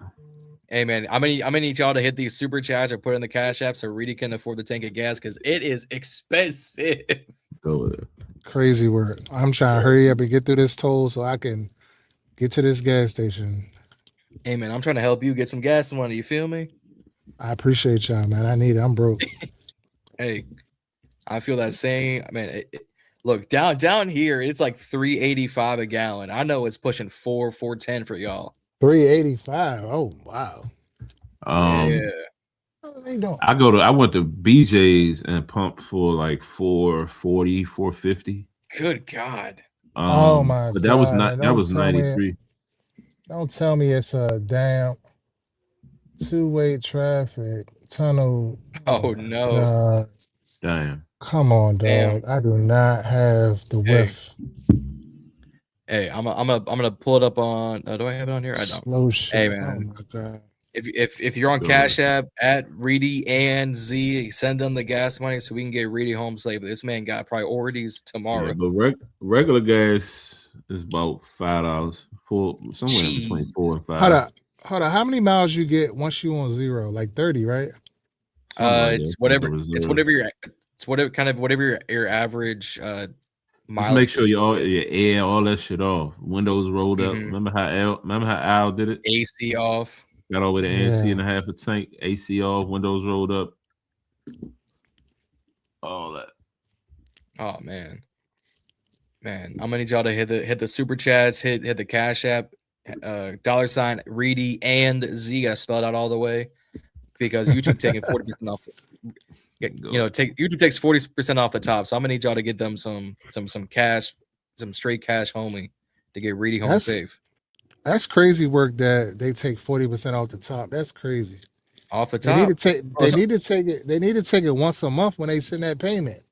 Speaker 1: Hey man, I'm gonna need y'all to hit these super chats or put in the cash app so Reedie can afford the tank of gas because it is expensive.
Speaker 2: Go ahead.
Speaker 3: Crazy work. I'm trying to hurry up and get through this toll so I can get to this gas station.
Speaker 1: Hey man, I'm trying to help you get some gas money. You feel me?
Speaker 3: I appreciate y'all, man. I need it. I'm broke.
Speaker 1: Hey, I feel that same. Man, look down here. It's like $3.85 a gallon. I know it's pushing $4.10 for y'all.
Speaker 3: $3.85. Oh wow.
Speaker 1: Yeah.
Speaker 2: I went to BJ's and pumped for like $4.40, $4.50.
Speaker 1: Good God.
Speaker 3: Oh my
Speaker 2: but
Speaker 3: God.
Speaker 2: That was 93.
Speaker 3: Don't tell me it's a damn two-way traffic tunnel.
Speaker 1: Oh no.
Speaker 3: God.
Speaker 2: Damn.
Speaker 3: Come on, dog. Damn. I do not have the whiff.
Speaker 1: Hey, I'm gonna pull it up on. Do I have it on here? I don't.
Speaker 3: Slow shit.
Speaker 1: Hey man.
Speaker 3: Oh my God.
Speaker 1: If you're on Cash App at Reedie and Z, send them the gas money so we can get Reedie home safe. This man got priorities tomorrow.
Speaker 2: Yeah, but regular gas is about $5, somewhere between $4 and $5.
Speaker 3: Hold on. How many miles you get once you on zero? Like 30, right?
Speaker 1: It's whatever your average
Speaker 2: just make sure your air, all that shit off. Windows rolled up. Remember how Al did it?
Speaker 1: AC off.
Speaker 2: Got all the way to ANC and a half a tank. AC off. Windows rolled up. All that.
Speaker 1: Oh man. I'm gonna need y'all to hit the super chats, hit the Cash App, $, Reedie and Z. Gotta spell it out all the way because YouTube taking 40% off. YouTube takes 40% off the top, so I'm gonna need y'all to get them some cash, some straight cash homie to get Reedie home safe.
Speaker 3: That's crazy work that they take 40% off the top. That's crazy.
Speaker 1: Off the top.
Speaker 3: They need to take it once a month when they send that payment.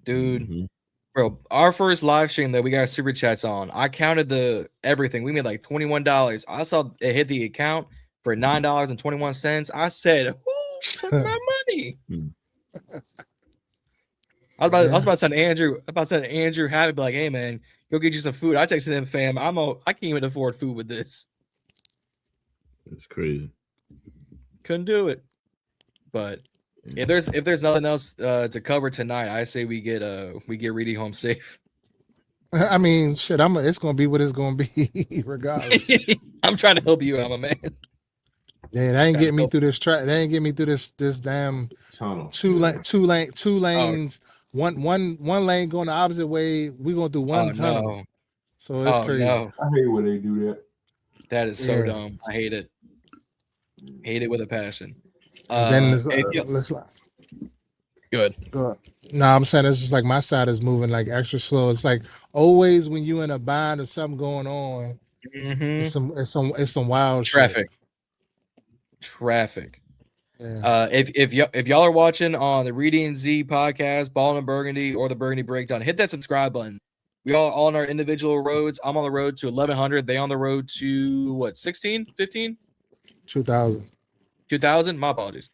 Speaker 1: Dude, bro, our first live stream that we got super chats on, I counted everything. We made like $21. I saw it hit the account for $9.21. I said, who took my money? I was about to send Andrew have it, be like, hey man, go get you some food. I texted him, fam. I can't even afford food with this.
Speaker 2: That's crazy.
Speaker 1: Couldn't do it. But if there's nothing else to cover tonight, I say we get Reedie home safe.
Speaker 3: I mean, shit, it's gonna be what it's gonna be, regardless.
Speaker 1: I'm trying to help you out, my man.
Speaker 3: Yeah, that ain't getting me through this track. That ain't getting me through this damn two lanes. One lane going the opposite way. We're gonna do one tunnel.
Speaker 1: No.
Speaker 3: So it's crazy.
Speaker 2: No. I hate when they do that.
Speaker 1: That is so dumb. I hate it. Hate it with a passion.
Speaker 3: And then this,
Speaker 1: let's good.
Speaker 3: No, I'm saying it's just like my side is moving like extra slow. It's like always when you in a bind or something going on, it's some wild
Speaker 1: traffic. Yeah. If y'all are watching on the Reedie and Z podcast, Ball and Burgundy, or the Burgundy Breakdown, hit that subscribe button. We all on our individual roads. I'm on the road to 1,100. They on the road to what? 16, 15,
Speaker 3: 2,000.
Speaker 1: 2,000. My apologies.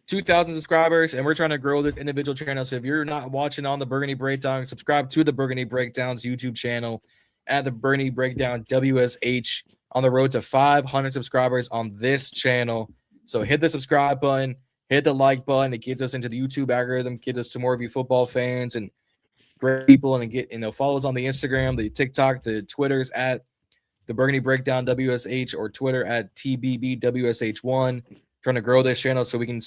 Speaker 1: 2,000 subscribers, and we're trying to grow this individual channel. So if you're not watching on the Burgundy Breakdown, subscribe to the Burgundy Breakdown's YouTube channel at the Burgundy Breakdown WSH on the road to 500 subscribers on this channel. So hit the subscribe button, hit the like button. It gets us into the YouTube algorithm, gets us to more of you football fans and great people, and get follow us on the Instagram, the TikTok, the Twitters at the Burgundy Breakdown WSH or Twitter at TBBWSH1. Trying to grow this channel so we can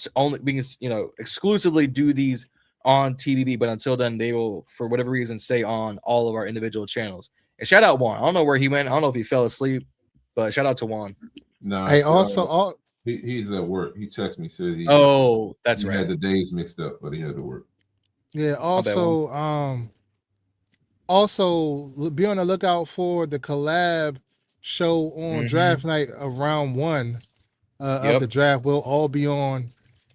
Speaker 1: exclusively do these on TBB, but until then they will, for whatever reason, stay on all of our individual channels. And shout out Juan. I don't know where he went. I don't know if he fell asleep, but shout out to Juan.
Speaker 2: No,
Speaker 3: hey, also
Speaker 2: he's at work. He texted me, said he
Speaker 1: that's right.
Speaker 2: Had the days mixed up, but he had to work.
Speaker 3: Yeah, also be on the lookout for the collab show on draft night of round 1 of the draft. We'll all be on.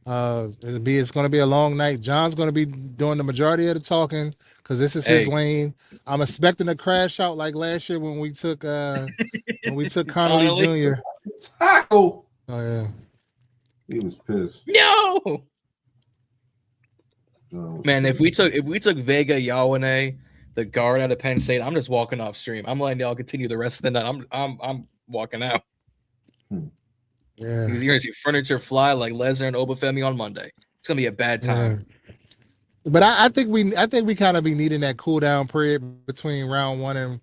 Speaker 3: It's going to be a long night. John's going to be doing the majority of the talking because this is his lane. I'm expecting a crash out like last year when we took Connolly Jr.
Speaker 2: Tackle.
Speaker 3: Oh yeah,
Speaker 2: he was pissed.
Speaker 1: No. Man, if we took Vega Yawane, the guard out of Penn State, I'm just walking off stream. I'm letting y'all continue the rest of the night. I'm walking out.
Speaker 3: Yeah,
Speaker 1: you're gonna see furniture fly like Lesnar and Obafemi on Monday. It's gonna be a bad time.
Speaker 3: Yeah. But I think we kind of be needing that cool down period between round 1 and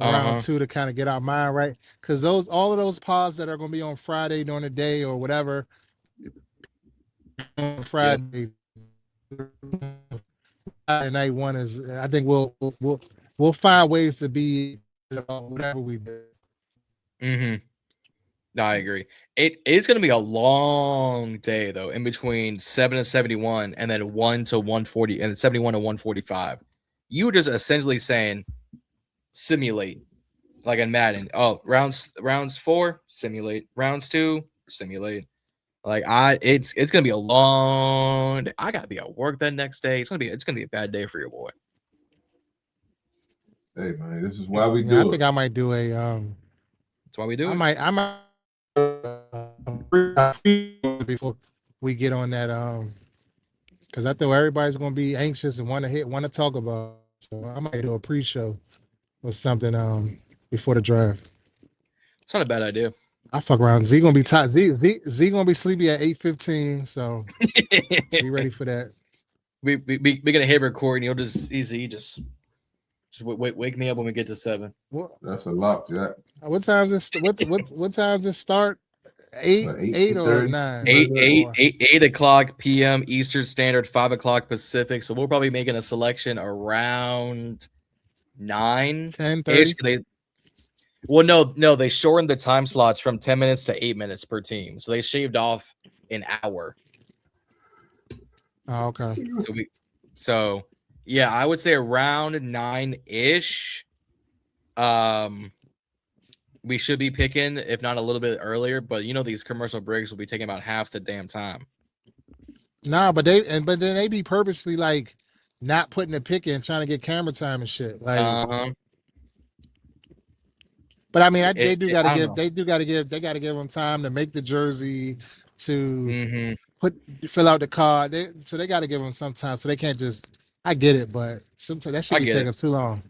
Speaker 3: round 2 to kind of get our mind right, because all of those pods that are gonna be on Friday during the day or whatever on Friday. Night 1 is. I think we'll find ways to be whatever we do.
Speaker 1: No, I agree. It's going to be a long day though, in between 7 and 71, and then 1 to 140, and 71 to 145. You were just essentially saying simulate, like in Madden. Oh, rounds 4, simulate. Rounds 2, simulate. Like it's gonna be a long day. I gotta be at work that next day. It's gonna be a bad day for your boy.
Speaker 2: Hey man, this is why we do it.
Speaker 3: I think I might do a
Speaker 1: That's why we do it.
Speaker 3: I might before we get on that because I think everybody's gonna be anxious and want to talk about. So I might do a pre-show or something before the draft.
Speaker 1: It's not a bad idea.
Speaker 3: I fuck around. Z gonna be tight. Z gonna be sleepy at 8:15. So be ready for that.
Speaker 1: We gonna hit record and you'll just wake me up when we get to 7.
Speaker 2: That's a lot, Jack.
Speaker 3: What times what times it start? 8 or 9?
Speaker 1: 8 o'clock p.m. Eastern Standard, 5 o'clock Pacific. So we'll probably be making a selection around 9:30. Well, no, they shortened the time slots from 10 minutes to 8 minutes per team. So they shaved off an hour.
Speaker 3: Oh, okay.
Speaker 1: So yeah, I would say around 9-ish. We should be picking, if not a little bit earlier, but these commercial breaks will be taking about half the damn time.
Speaker 3: Nah, but then they be purposely like not putting the pick in, trying to get camera time and shit. Like But I mean, they gotta give them time to make the jersey, to fill out the card. So they gotta give them some time. So they can't just. I get it, but sometimes that should be taking too long.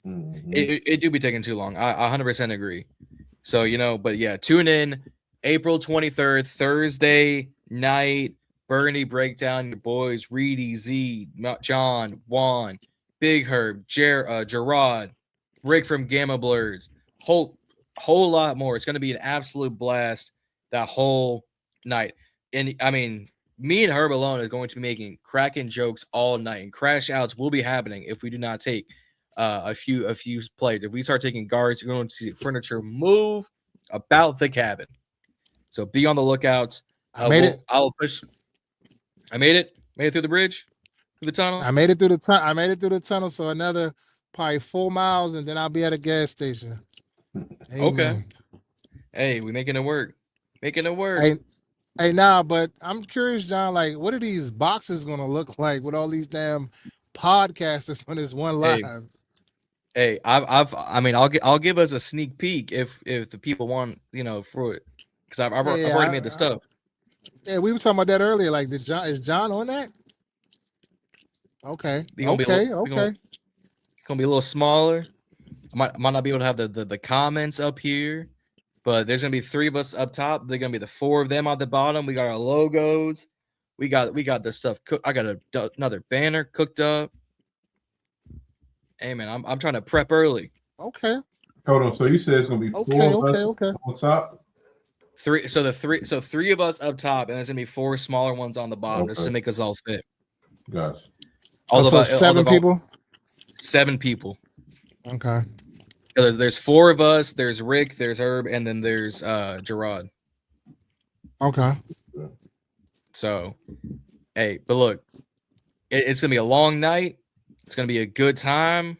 Speaker 1: It do be taking too long. I 100% agree. So but yeah, tune in April 23rd, Thursday night, Burgundy Breakdown. Your boys Reedie, Z, John, Juan, Big Herb, Gerard, Rick from Gamma Blurs. Whole lot more. It's going to be an absolute blast that whole night. And I mean, me and Herb alone is going to be making cracking jokes all night, and crash outs will be happening if we do not take a few players. If we start taking guards, you're going to see furniture move about the cabin. So be on the lookout.
Speaker 3: I made it.
Speaker 1: I'll push. I made it. Made it through the bridge, through the tunnel.
Speaker 3: I made it through the tunnel. I made it through the tunnel. So another probably 4 miles, and then I'll be at a gas station. Amen.
Speaker 1: Okay. Hey, we making it work. Making it work.
Speaker 3: Hey, nah, but I'm curious, John. Like, what are these boxes gonna look like with all these damn podcasters on this one live?
Speaker 1: Hey, I'll give us a sneak peek if the people want, for it, because I've already made the stuff.
Speaker 3: Yeah, we were talking about that earlier. Like, is John on that? Okay.
Speaker 1: It's gonna be a little smaller. I might not be able to have the comments up here, but there's gonna be 3 of us up top. They're gonna be the 4 of them at the bottom. We got our logos. We got the stuff cooked. I got another banner cooked up. Hey man, I'm trying to prep early.
Speaker 3: Okay.
Speaker 2: Hold on. So you said it's gonna be 4 of us on top?
Speaker 1: 3. So 3 of us up top, and there's gonna be 4 smaller ones on the bottom, just to make us all fit.
Speaker 2: Gotcha.
Speaker 3: Also 7 people.
Speaker 1: 7 people.
Speaker 3: Okay.
Speaker 1: There's 4 of us. There's Rick. There's Herb, and then there's Gerard.
Speaker 3: Okay.
Speaker 1: So, hey, but look, it's gonna be a long night. It's gonna be a good time.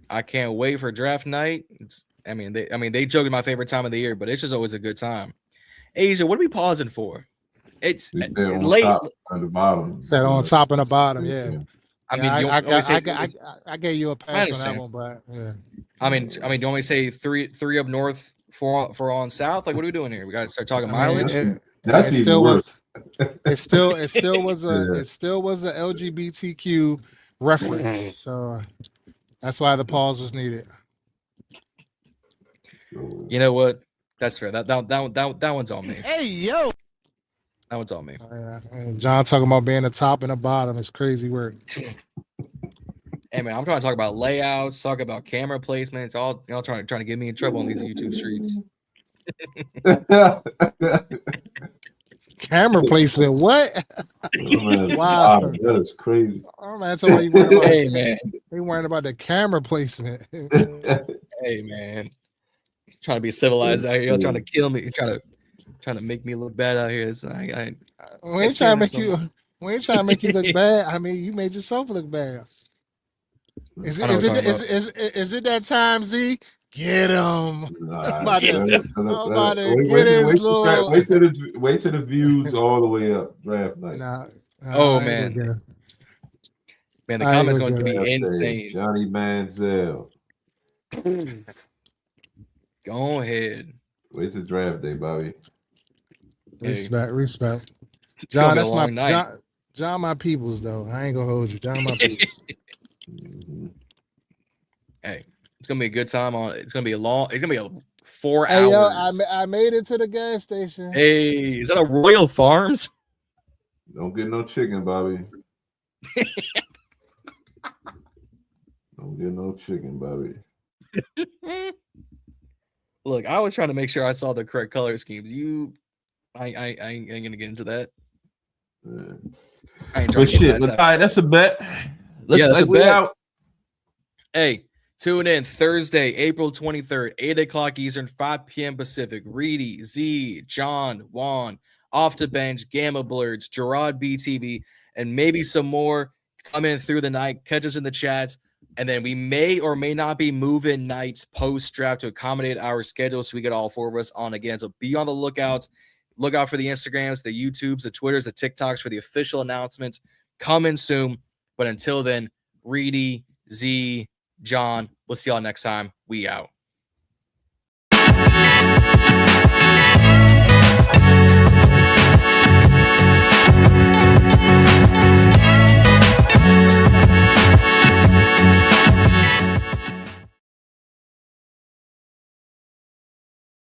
Speaker 1: I can't wait for draft night. They joke my favorite time of the year, but it's just always a good time. Asia, what are we pausing for? It's late.
Speaker 2: Top and the bottom.
Speaker 3: Said on top and the bottom, yeah.
Speaker 1: I
Speaker 3: gave you a pass on that one, but yeah.
Speaker 1: Do you want me to say 3 up north, 4 on south? Like, what are we doing here? We got to start talking mileage.
Speaker 2: It still was a
Speaker 3: LGBTQ reference, so that's why the pause was needed.
Speaker 1: You know what? That's fair. That one's on me.
Speaker 3: Hey yo,
Speaker 1: that one's on me.
Speaker 3: John talking about being the top and the bottom is crazy work.
Speaker 1: Hey man, I'm trying to talk about layouts, talk about camera placements, all trying to get me in trouble on these YouTube streets.
Speaker 3: Camera placement, what?
Speaker 2: Wow, that is crazy.
Speaker 3: Oh man, so you worried about,
Speaker 1: hey man,
Speaker 3: they worrying about the camera placement.
Speaker 1: Hey man, trying to be civilized out here, y'all trying to kill me, trying to make me look bad out here.
Speaker 3: We ain't trying to make you look bad. I mean, you made yourself look bad. Is it that time, Z? Get him.
Speaker 2: Wait till the views all the way up draft night.
Speaker 1: Man, the comments going to be insane.
Speaker 2: Johnny Manziel.
Speaker 1: Go ahead.
Speaker 2: Wait till draft day, Bobby.
Speaker 3: Respect. John, that's my John, my peoples though. I ain't gonna hold you. John, my peoples.
Speaker 1: Hey, it's gonna be a good time. It's gonna be a 4 hours.
Speaker 3: Yo, I made it to the gas station.
Speaker 1: Hey, is that a Royal Farms?
Speaker 2: Don't get no chicken, Bobby. Don't get no chicken, Bobby.
Speaker 1: Look, I was trying to make sure I saw the correct color schemes. I ain't gonna get into that. I ain't trying to get
Speaker 2: all right, that's a bet.
Speaker 1: That's a bet. Out. Hey, tune in Thursday, April 23rd, 8 o'clock Eastern, 5 p.m. Pacific. Reedie, Z, John, Juan, Off the Bench, Gamma Blurs, Gerard BTV, and maybe some more come in through the night. Catch us in the chats. And then we may or may not be moving nights post-draft to accommodate our schedule so we get all 4 of us on again. So be on the lookout. Look out for the Instagrams, the YouTubes, the Twitters, the TikToks for the official announcements coming soon. But until then, Reedie, Z, John, we'll see y'all next time. We out.